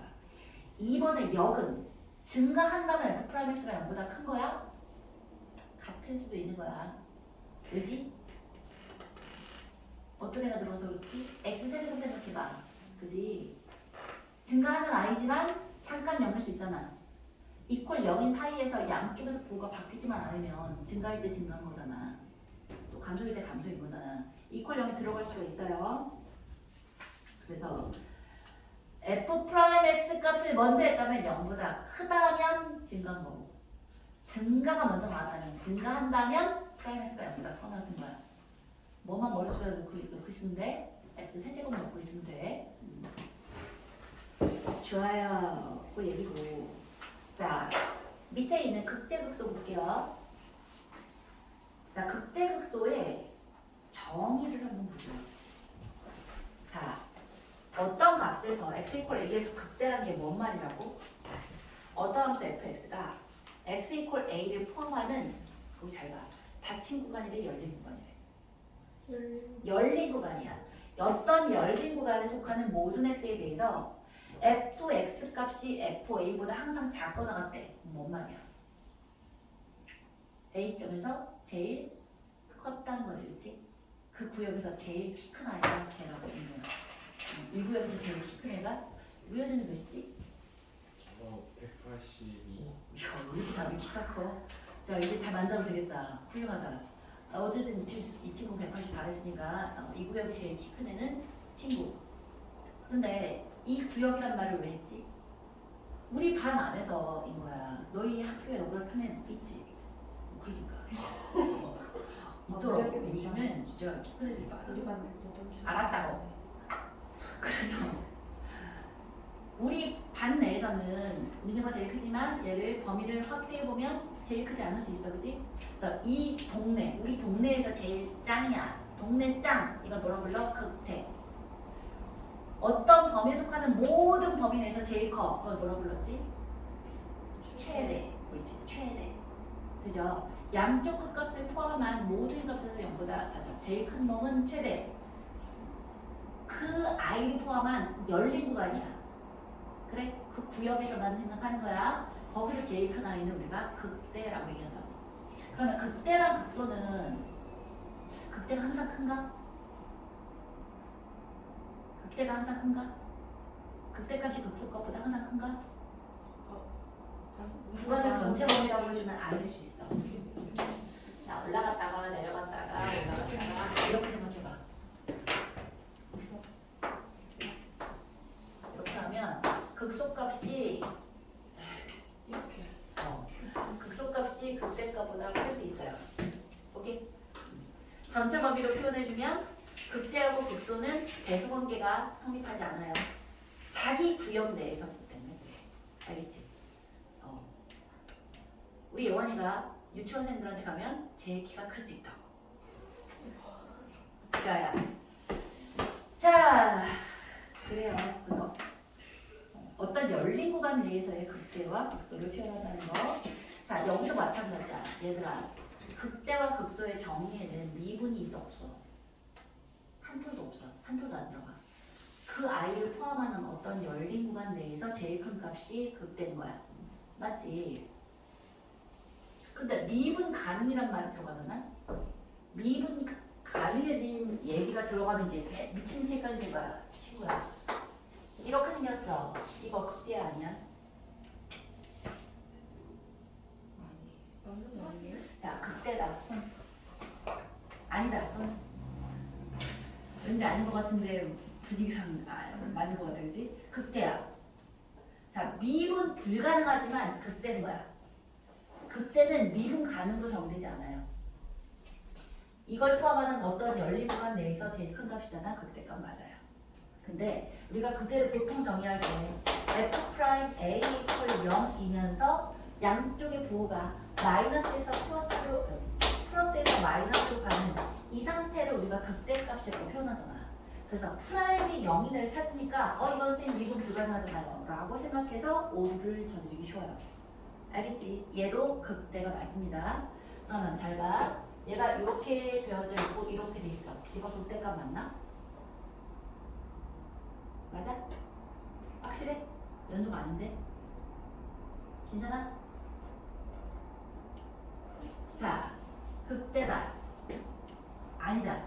2번의 역은 증가한다면 f'x가 0보다 큰 거야? 같을 수도 있는 거야. 왜지? 어떤 애가 들어서 그렇지? x 세제곱 생각해봐. 그지? 증가하는 i지만 잠깐 0일 수 있잖아. 이퀄 0인 사이에서 양쪽에서 부호가 바뀌지만 않으면 증가할 때 증가한 거잖아. 또 감소일 때 감소인 거잖아. 이퀄 0이 들어갈 수가 있어요. 그래서 f'x 값을 먼저 했다면 0보다 크다면 증가한 거고, 증가가 먼저 나왔다면, 증가한다면 프라임x가 0보다 커 나왔던 거야. 뭐만 머릿속에 넣고 있으면 돼? x 세제곱 넣고 있으면 돼. 좋아요. 그 얘기고. 자, 밑에 있는 극대극소 볼게요. 자, 극대극소의 정의를 한번 보죠. 자, 어떤 값에서 x 이퀄 a에서 극대라는 게 뭔 말이라고? 어떤 함수 fx가 x 이퀄 a를 포함하는, 거기 잘 봐. 닫힌 구간이래, 열린 구간이래. 열린 구간이야. 어떤 열린 구간에 속하는 모든 x에 대해서 fx 값이 fa보다 항상 작거나 같대. 뭔 말이야? a점에서 제일 컸다는 거지, 그치? 그 구역에서 제일 키 큰 아이가 걔라고 있는 거야. 이 구역에서 제일 키 큰 애가 우연히는 몇이지? 182. 이야, 왜 이렇게 다들 키가 커? 자, 이제 잘 만져도 되겠다. 훌륭하다. 어쨌든 이 친구 184랬으니까 이 구역이 제일 키 큰 애는 친구. 근데 이 구역이란 말을 왜 했지? 우리 반 안에서인 거야. 너희 학교에 너보다 큰 애는 있지? 그러니까. 있더라고. 우리 학교도 요즘엔 진짜 키 큰 애들이 많아. 우리 반 말고 알았다고. 그래서 우리 반 내에서는 민우가 제일 크지만 얘를 범위를 확대해 보면 제일 크지 않을 수 있어, 그지? 그래서 이 동네, 우리 동네에서 제일 짱이야. 동네 짱. 이걸 뭐라 불러? 극대. 어떤 범위에 속하는 모든 범위 내에서 제일 커. 그걸 뭐라 불렀지? 최대. 옳지, 최대. 그죠? 양쪽 끝값을 포함한 모든 값에서 0보다 맞아. 제일 큰 놈은 최대. 그 i를 포함한 열린 구간이야. 그래? 그 구역에서만 생각하는 거야. 거기서 제일 큰 i는 우리가 극대라고 얘기한다고. 그러면 극대랑 극소는 극대가 항상 큰가? 극대가 항상 큰가? 극대값이 극소값보다 항상 큰가? 구간을 전체 범위라고 해주면 아닐 수 있어. 자, 올라갔다가 내려갔다가 올라갔다가 이렇게 생각해봐. 이렇게 하면 극소값이 이렇게 극소값이 극대값보다 클 수 있어요. 오케이? 전체 범위로 표현해주면 극대하고 극소는 배수관계가 성립하지 않아요. 자기 구역 내에서기 때문에. 알겠지? 우리 예원이가 유치원생들한테 가면 제일 키가 클 수 있다고. 좋아요. 자, 그래요. 그래서 어떤 열린 구간 내에서의 극대와 극소를 표현한다는 거. 자, 여기도 마찬가지야. 얘들아, 극대와 극소의 정의에는 미분이 있어 없어? 한 톨도 없어. 한 톨도 안 들어가. 그 i를 포함하는 어떤 열린 구간 내에서 제일 큰 값이 극대인 거야. 맞지? 근데 미분 가능이란 말이 들어가잖아. 미분 가능해진 얘기가 들어가면 이제 미친 듯이 헷갈리는 거야, 친구야. 이렇게 생겼어. 이거 극대 아니야? 맞는 거 아니에요? 자, 극대다. 손. 아니다. 손. 왠지 아닌 것 같은데 분위기상 맞는 것 같아, 그지? 극대야. 자, 미분 불가능하지만 극대인 거야. 극대는 미분 가능으로 정되지 않아요. 이걸 포함하는 어떤 열린 구간 내에서 제일 큰 값이잖아. 극대값 맞아요. 근데 우리가 극대를 보통 정의할 때 f' a 이퀄 0이면서 양쪽의 부호가 마이너스에서 플러스에서 마이너스로 가는 이 상태를 우리가 극대값이라고 표현하잖아. 그래서 프라임이 0인 애를 찾으니까 이건 선생님 미분 불가능하잖아요 라고 생각해서 오류를 저지르기 쉬워요. 알겠지? 얘도 극대가 맞습니다. 그러면 잘 봐. 얘가 이렇게 되어져 있고 이렇게 돼 있어. 이거 극대값 맞나? 맞아? 확실해? 연속 아닌데? 괜찮아? 자, 극대다. 아니다.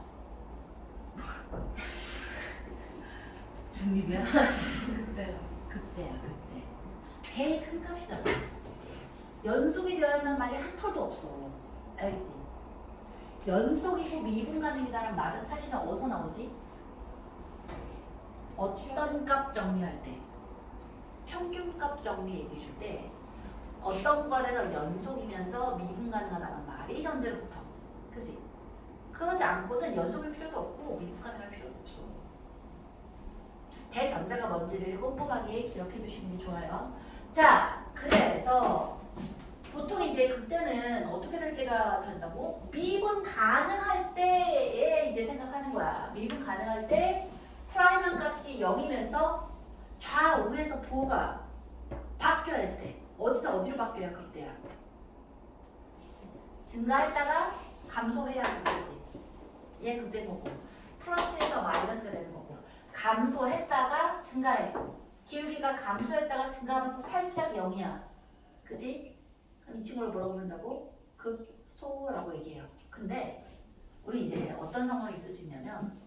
중립이야? 극대다. 극대야, 극대. 제일 큰 값이잖아. 연속이 되어 있는 말이 한 톨도 없어. 알겠지? 연속이고 미분 가능이라는 말은 사실은 어디서 나오지? 어떤 값 정리할 때, 평균값 정리 얘기해 줄 때 어떤 거에서 연속이면서 미분 가능하다는 말이 전제로 붙어. 그지? 그러지 않고는 연속일 필요도 없고 미분 가능할 필요도 없어. 대전제가 뭔지를 꼼꼼하게 기억해 두시는 게 좋아요. 자, 그래서 보통 이제 그때는 어떻게 될 때가 된다고? 미분 가능할 때에 이제 생각하는 거야. 미분 가능할 때 프라임한 값이 0이면서 좌우에서 부호가 바뀌어야 돼. 어디서 어디로 바뀌어야 그때야? 증가했다가 감소해야 그때지. 얘 그때 거고. 플러스에서 마이너스가 되는 거고. 감소했다가 증가해. 기울기가 감소했다가 증가하면서 살짝 0이야. 그지? 그럼 이 친구를 뭐라고 부른다고? 극소라고 얘기해요. 근데 우리 이제 어떤 상황이 있을 수 있냐면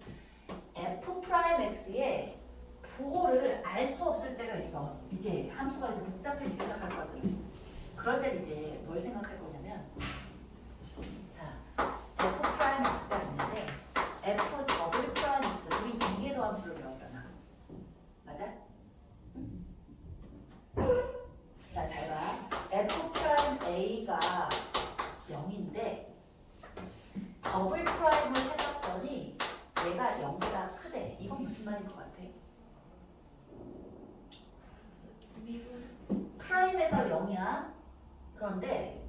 f'x의 부호를 알 수 없을 때가 있어. 이제 함수가 이제 복잡해지기 시작할 거거든. 그럴 땐 이제 뭘 생각할 거냐면 자, f'x가 있는데 f'(x) 우리 이계도 함수를 배웠잖아. 맞아? 응? 자, 잘 봐. f'a가 0인데 더블 프라임을 해봤더니 얘가 0보다 크대. 이건 무슨 말인 것 같아? 미분. 프라임에서 0이야. 그런데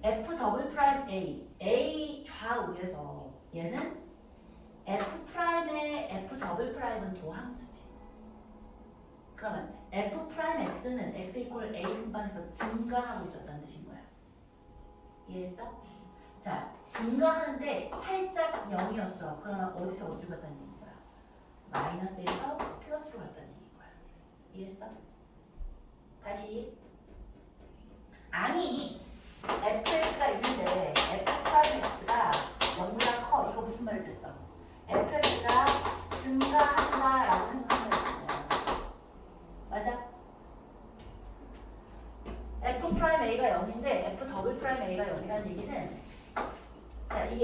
f 더블 프라임 a 좌우에서 얘는 f 프라임의 f 더블 프라임은 도함수지. 그러면 f 프라임 x는 x 이퀄 a 분방에서 증가하고 있었다는 뜻인 거야. 이해했어? 자, 증가하는데 살짝 0이었어. 그러면 어디서 어디로 갔다는 얘기인 거야? 마이너스에서 플러스로 갔다는 얘기인 거야. 이해했어? 다시. 아니, fx가 있는데 f'x가 0보다 커. 이거 무슨 말이 됐어? fx가 증가한다라고 생각하면 되는 거야. 맞아? f'a가 0인데 f'A가 0이라는 얘기는 자, 이게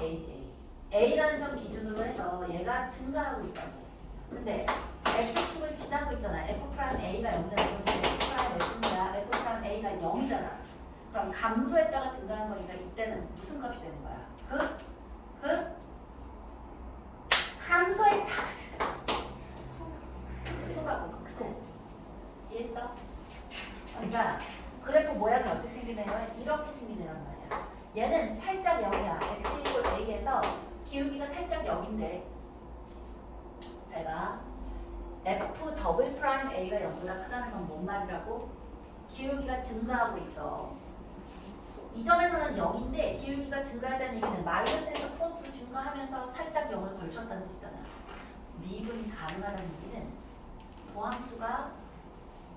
a지. a라는 점 기준으로 해서 얘가 증가하고 있다고. 근데 x축을 지나고 있잖아. f'A가 0이잖아. f'X입니다. f'A가 0이잖아. 그럼 감소했다가 증가한 거니까 이때는 무슨 값이 되는 거야? 감소했다가 극소라고, 극소. 이해했어? 그러니까 그래프 모양이 어떻게 생기냐면 이렇게 생기는 말이야. 얘는 살짝 0이야. x 이퀄 a에서 기울기가 살짝 0인데 잘 봐. f 더블 프라임 a가 0보다 크다는 건 뭔 말이라고? 기울기가 증가하고 있어. 이 점에서는 0인데 기울기가 증가했다는 얘기는 마이너스에서 플러스로 증가하면서 살짝 0을 걸쳤다는 뜻이잖아. 미분 가능하다는 얘기는 도함수가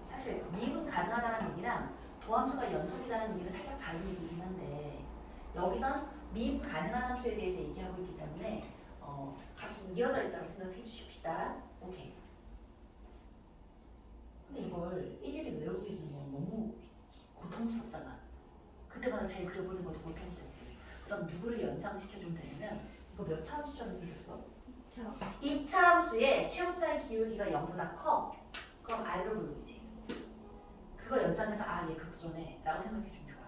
사실 미분 가능하다는 얘기랑 도함수가 연속이라는 얘기는 살짝 다른 얘기긴 한데 여기선 미분 가능한 함수에 대해서 얘기하고 있기 때문에 값이 이어져 있다고 생각해 주십시다. 오케이. 근데 이걸 일일이 외우고 있는 건 너무 고통스럽잖아. 그때마다 제일 그려보는 것도 고통스럽고. 그럼 누구를 연상시켜주면 되냐면 이거 몇 차 함수처럼 생겼어? 2차 함수의 최고차의 기울기가 0보다 커. 그럼 R로 부르지. 그거 연상해서 얘 극소네 라고 생각해주면 좋아.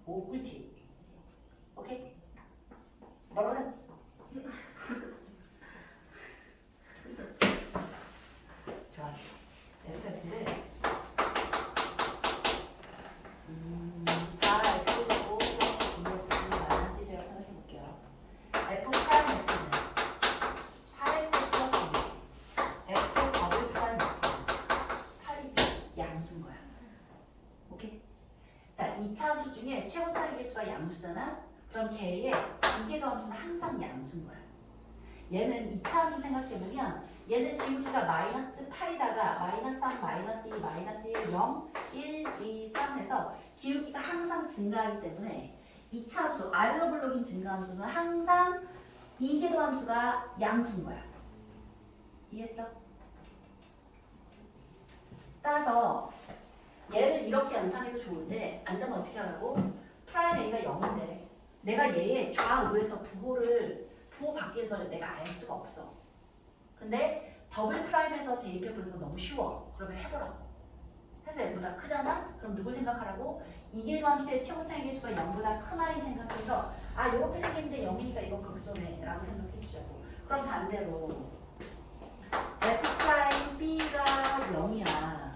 오, 꿀팁. 오케이? 뭐라고 생각? 좋아. fx를 4x제곱 플러스 2x 마이너스 1이라고 생각해볼게요. f 프라임 x는 8x 플러스 2x f 더블 프라임 x는 8이지. 양수인 거야. 오케이? 자, 이 차함수 중에 최고 차례 개수가 양수잖아? 그럼 걔의 이계도 함수는 항상 양수인 거야. 얘는 2차 함수 생각해보면 얘는 기울기가 마이너스 8이다가 마이너스 3, 마이너스 2, 마이너스 1, 0, 1, 2, 3 해서 기울기가 항상 증가하기 때문에 2차 함수, 아래로 블록인 증가함수는 항상 이계도 함수가 양수인 거야. 이해했어? 따라서 얘를 이렇게 연상해도 좋은데 안 되면 어떻게 하라고? 프라임 A가 0인데 내가 얘의 좌우에서 부호 바뀌는 걸 내가 알 수가 없어. 근데 더블 프라임에서 대입해보는 건 너무 쉬워. 그러면 해보라고. 해서 0보다 크잖아? 그럼 누굴 생각하라고? 이계도 함수의 최고차의 개수가 0보다 큰 아이 생각해서 아 요렇게 생겼는데 0이니까 이거 극소네 라고 생각해주자고. 그럼 반대로 f 프라임 b가 0이야.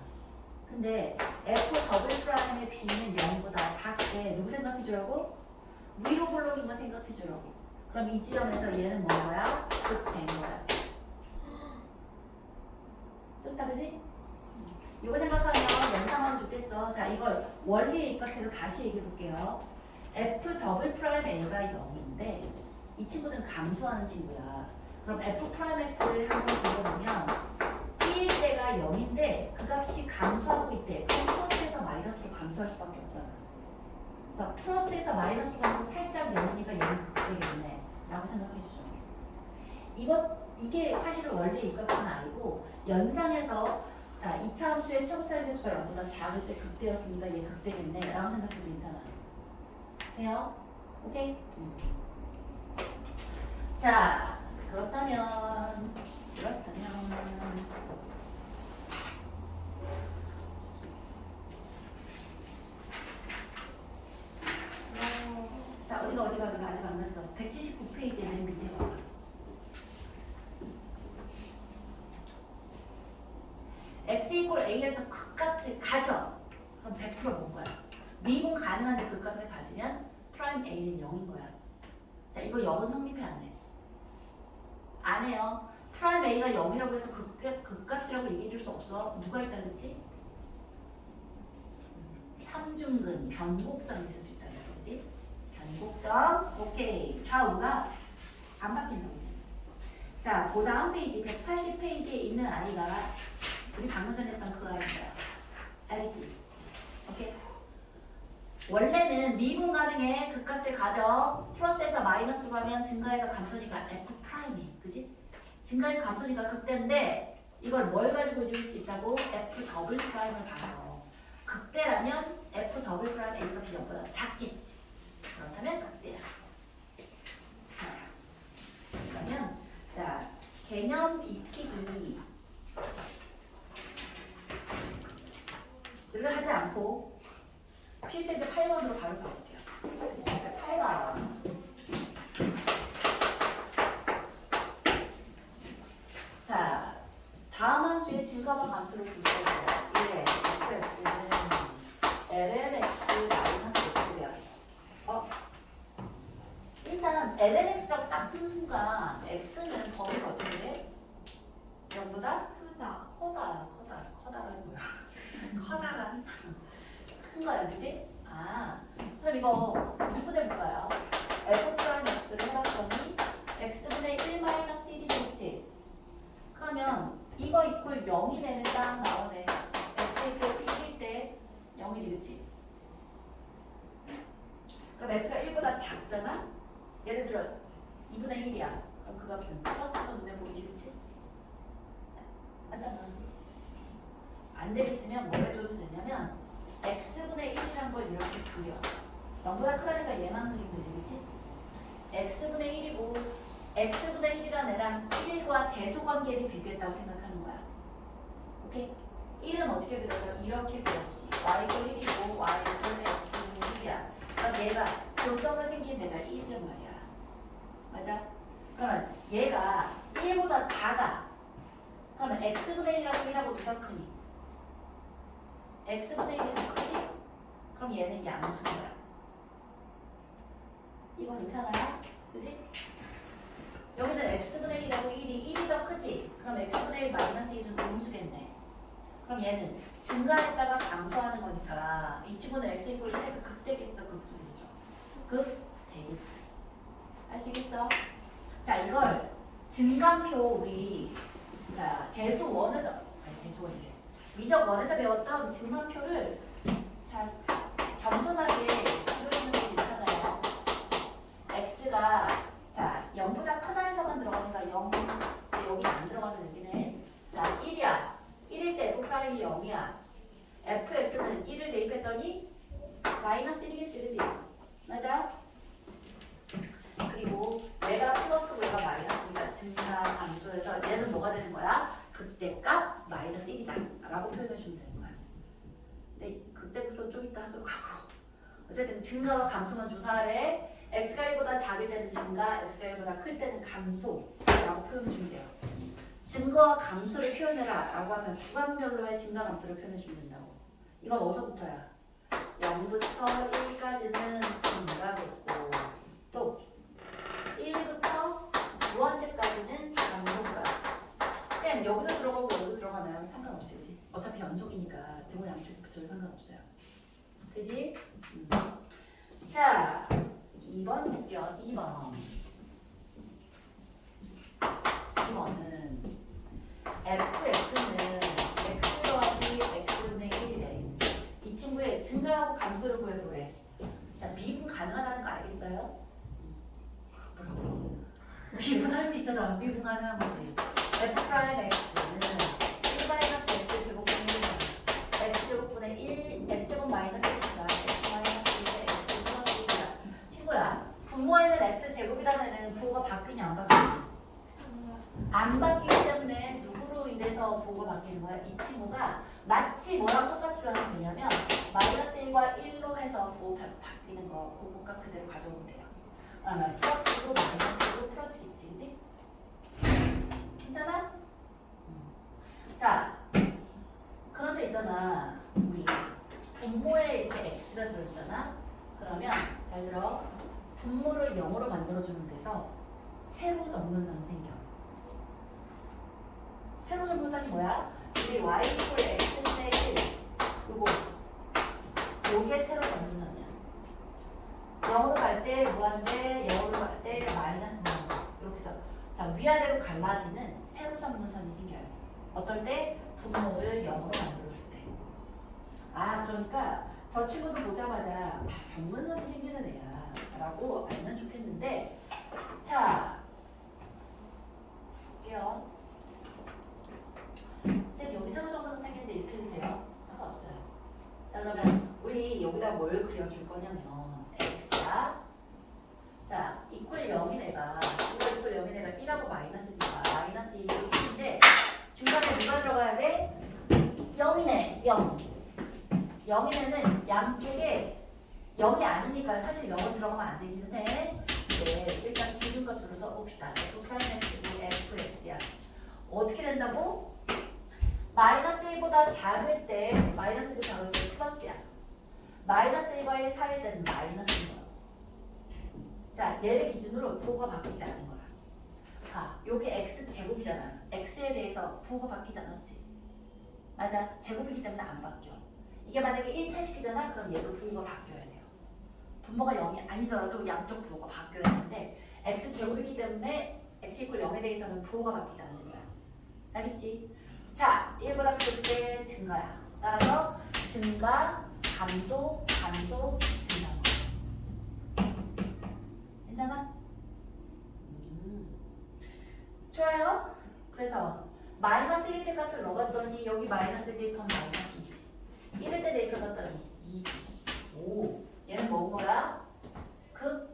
근데 f 더블 프라임의 b는 0보다 작대. 누구 생각해주라고? 위로 블록인 거 생각해주라고. 그럼 이 지점에서 얘는 뭔 거야? 극된 거야. 좋다 그지? 이거 생각하면 연상하면 좋겠어. 자 이걸 원리에 입각해서 다시 얘기해 볼게요. f 더블 프라임 a가 0인데 이 친구는 감소하는 친구야. 그럼 f 프라임 x를 한번 그려보면 b일 때가 0인데 그 값이 감소하고 있대. 그럼 플러스에서 마이너스로 감소할 수밖에 없잖아. 그래서 플러스에서 마이너스로 하면 살짝 0이니까 얘는 극되겠네 라고 생각해 주죠. 이게 사실은 원리에 입각한 아이고 연상해서 자 2차 함수의 최고차의 개수가 0보다 작을 때 극대였으니까 얘 극대겠네 라고 생각해도 괜찮아. 돼요? 오케이? 자 그렇다면 자 어디가 아직 안 갔어. 179페이지에 맨 밑에 봐. x 이퀄 a에서 극값을 가져. 그럼 100% 본 거야. 미분 가능한데 극값을 가지면 프라임 a는 0인 거야. 자 이거 0은 성립이 안 해. 안 해요. 프라임 a가 0이라고 해서 극값이라고 얘기해 줄 수 없어. 누가 있다 그랬지? 삼중근 변곡점이 있을 수 있다 그랬지? 변곡점. 오케이. 좌우가 안 바뀐다고. 자, 그 다음 페이지 180페이지에 있는 아이가 우리 방금 전에 했던 그 아이야. 알겠지? 오케이. 원래는 미분 가능해. 극값을 가져. 플러스에서 마이너스로 하면 증가해서 감소니까 f 프라임이. 그지? 증가해서 감소니까 극대인데 이걸 뭘 가지고 지을 수 있다고? f 더블 프라임을 받아요. 극대라면 f 더블 프라임 a 값이 0보다 작겠지. 그렇다면 극대야. 그러면 자 개념 입히기를 하지 않고 필수에서 8번으로 바로 가볼게요. 필수에서 8번. 자 다음 함수의 증가와 감소를 주세요. 1에 fx는 lnx 마이너스 x고요. 일단 lnx라고 딱 쓴 순간 x는 범위가 어떻게 돼? 0보다 커다란 뭐야? 커다란 큰 거야, 그치? 아, 그럼 이거 미분해 볼까요? f 프라임 x를 해봤더니 x분의 1 마이너스 1이지, 그치? 그러면 이거 이퀄 0이 되면 딱 나오네. x 이퀄 1일 때 0이지, 그치? 그럼 x가 1보다 작잖아? 예를 들어 2분의 1이야. 그럼 그 값은 플러스로 눈에 보이지, 그치? 맞잖아. 안 되겠으면 뭘 해줘도 되냐면 x분의 1이라는 걸 이렇게 그려. 0보다 크다니까 얘만 그리면 되지, 그치? x분의 1이고 x분의 1이란 애랑 1과 대소관계를 비교했다고 생각하는 거야. 오케이? 1은 어떻게 그려서 이렇게 그렸지. y 이퀄 1이고 y 이퀄 x분의 1이야. 그럼 누가 크니? x분의 1이 더 크지? 그럼 얘는 양수인 거야. 이거 괜찮아요? 그지? 여기는 x분의 1하고 1이 더 크지? 그럼 x분의 1 마이너스 1은 음수겠네. 그럼 얘는 증가했다가 감소하는 거니까 이 친구는 x 이퀄 1에서 극되겠어, 극소겠어? 극되겠지. 아시겠어? 자, 이걸 증감표 우리 자 대수 원에서 아니 대수 원이래. 미적 원에서 배웠던 증감표를 자 겸손하게 표현하는 게 괜찮아요. x가 자 0보다 큰 한에서만 들어가니까 0 이제 여기 안 들어가는 얘기네. 자 1이야. 1일 때 f'이 0이야. fx는 1을 대입했더니 마이너스 1이겠지, 그지? 맞아? 그리고 얘가 플러스고 얘가 마이너스니까 증가 감소해서 얘는 뭐가 되는 거야? 극대값 마이너스 1이다 라고 표현해주면 되는 거야. 근데 극대값은 좀 이따 하도록 하고 어쨌든 증가와 감소만 조사하래. x가 1보다 작을 때는 증가, x가 1보다 클 때는 감소라고 표현해주면 돼요. 증거와 감소를 표현해라 라고 하면 구간별로의 증가 감소를 표현해주면 된다고. 이건 어디서부터야? 0부터 1까지는 증가겠고 또 1부터 무한대까지는 감소가. 쌤 여기도 들어가고 여기도 들어가나요? 상관없지, 그지? 어차피 연속이니까 등호 양쪽에 붙여도 상관없어요. 그지? 자 2번 볼게요. 2번은 fx는 x 더하기 x분의 1이래. 이 친구의 증가하고 감소를 구해보래. 자 미분 가능하다는 거 알겠어요? 뭐라고? 미분 할 수 있잖아. 미분 가능한 거지. f 프라임 x는 1-x 제곱분의 1 x 제곱분의 1 x 제곱 마이너스 1이다. x 마이너스 1에 x 플러스 1이다. 친구야 분모에는 x 제곱이라는 애는 부호가 바뀌냐 안 바뀌냐? 안 바뀌기 때문에 누구로 인해서 부호가 바뀌는 거야? 이 친구가 마치 뭐랑 똑같이 변하면 되냐면 마이너스 1과 1로 해서 부호가 바뀌는 거 그것과 그대로 가져오면 돼요. 그러면 플러스고 마이너스고 플러스겠지, 그지? 괜찮아? 자, 그런데 있잖아. 우리 분모에 이렇게 x가 들어있잖아. 그러면 잘 들어. 분모를 0으로 만들어주는 데서 세로 정근선이 생겨. 세로 정근선이 뭐야? 이게 y 이퀄 x분의 1 요게 세로 정근선이야. 0으로 갈 때 무한대, 0으로 갈 때 마이너스 무한대. 이렇게 해서 자 위아래로 갈라지는 세로 정근선이 생겨요. 어떨 때? 분모를 0으로 만들어줄 때. 아 그러니까 저 친구도 보자마자 정근선이 생기는 애야 라고 알면 좋겠는데 자 볼게요. 쌤 여기 세로 정근선 생기는데 이렇게 해도 돼요? 상관없어요. 자 그러면 우리 여기다 뭘 그려줄 거냐면 x야. 자 이퀄 0인 애가 이거 이퀄 0인 애가 1하고 마이너스니까 마이너스 1이 1인데 중간에 누가 들어가야 돼? 0이네 0. 0인 애는 양쪽에 0이 아니니까 사실 0은 들어가면 안 되기는 해. 네, 일단 기준값으로 써봅시다. f 프라임 x고 fx야. 어떻게 된다고? 마이너스 1보다 작을 때 마이너스 1보다 작을 때 플러스야. 마이너스 1과 1 사이일 때는 마이너스인 거야. 자, 얘를 기준으로 부호가 바뀌지 않는 거야. 아, 요게 x제곱이잖아. x에 대해서 부호가 바뀌지 않았지. 맞아. 제곱이기 때문에 안 바뀌어. 이게 만약에 1차식이잖아. 그럼 얘도 부호가 바뀌어야 돼요. 분모가 0이 아니더라도 양쪽 부호가 바뀌어야 하는데 x제곱이기 때문에 x 이퀄 0에 대해서는 부호가 바뀌지 않는 거야. 알겠지? 자, 1보다 클 때 증가야. 따라서 증가, 감소, 감소, 증가인 거야. 괜찮아? 좋아요. 그래서 마이너스 1의 값을 넣어봤더니 여기 마이너스 1 대입하면 마이너스 2지. 1일 때 대입해봤더니 2지. 오, 얘는 뭔 거야? 그래?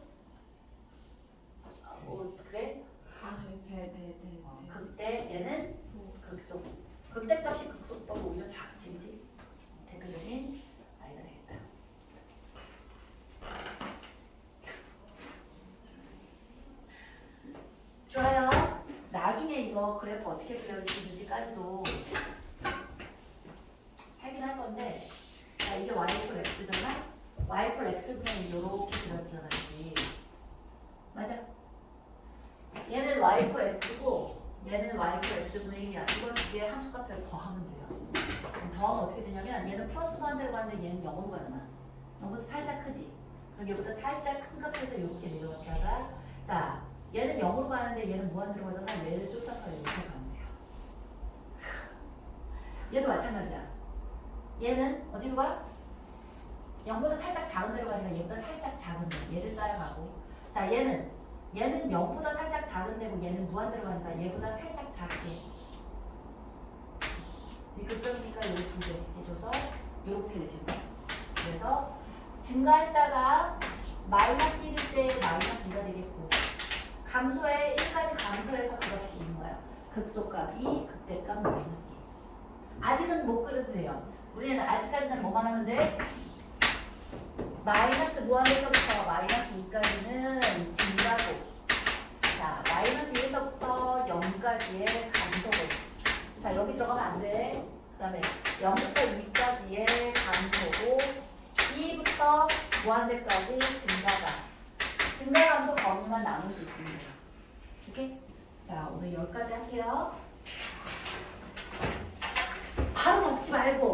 극대, 얘는 극소. 극대값이 극소보다 오히려 작지, 그지? 대표적인 아이가 되겠다. 좋아요. 나중에 이거 그래프 어떻게 그려지는지까지도 얘도 y 이퀄 x잖아. y 이퀄 x분의 이렇게 그려지잖아지. 맞아? 얘는 y 이퀄 x고 얘는 y 이퀄 x분의 1이야. 이걸 두 개의 함수값을 더하면 돼요. 그럼 더하면 어떻게 되냐면 얘는 플러스 무한대로 가는데 얘는 0으로 가잖아. 0보다 살짝 크지? 그럼 얘보다 살짝 큰 값에서 이렇게 내려갔다가 자 얘는 0으로 가는데 얘는 무한대로 가잖아. 얘를 쫓아서 이렇게 가면 돼요. 얘도 마찬가지야. 얘는 어디로 가? 0보다 살짝 작은 데로 가니까 얘보다 살짝 작은 데 얘를 따라가고 자 얘는 0보다 살짝 작은 데고 얘는 무한대로 가니까 얘보다 살짝 작게 이 교점이니까 여기 두 개 이렇게 줘서 이렇게 되죠. 그래서 증가했다가 마이너스 1일 때 마이너스 2가 되겠고 감소해 1까지 감소해서 그 값이 2인 거야. 극소값 2, 극대값 마이너스 2. 아직은 못 그려도 돼요. 우리는 아직까지는 뭐만 하면 돼? 마이너스 무한에서부터 마이너스 2까지는 증가고 자 마이너스 1에서부터 0까지의 감소고 자 여기 들어가면 안 돼. 그 다음에 0부터 2까지의 감소고 2부터 무한대까지 증가 감소 범위만 나눌 수 있습니다. 오케이? 자 오늘 여기까지 할게요. 바로 덮지 말고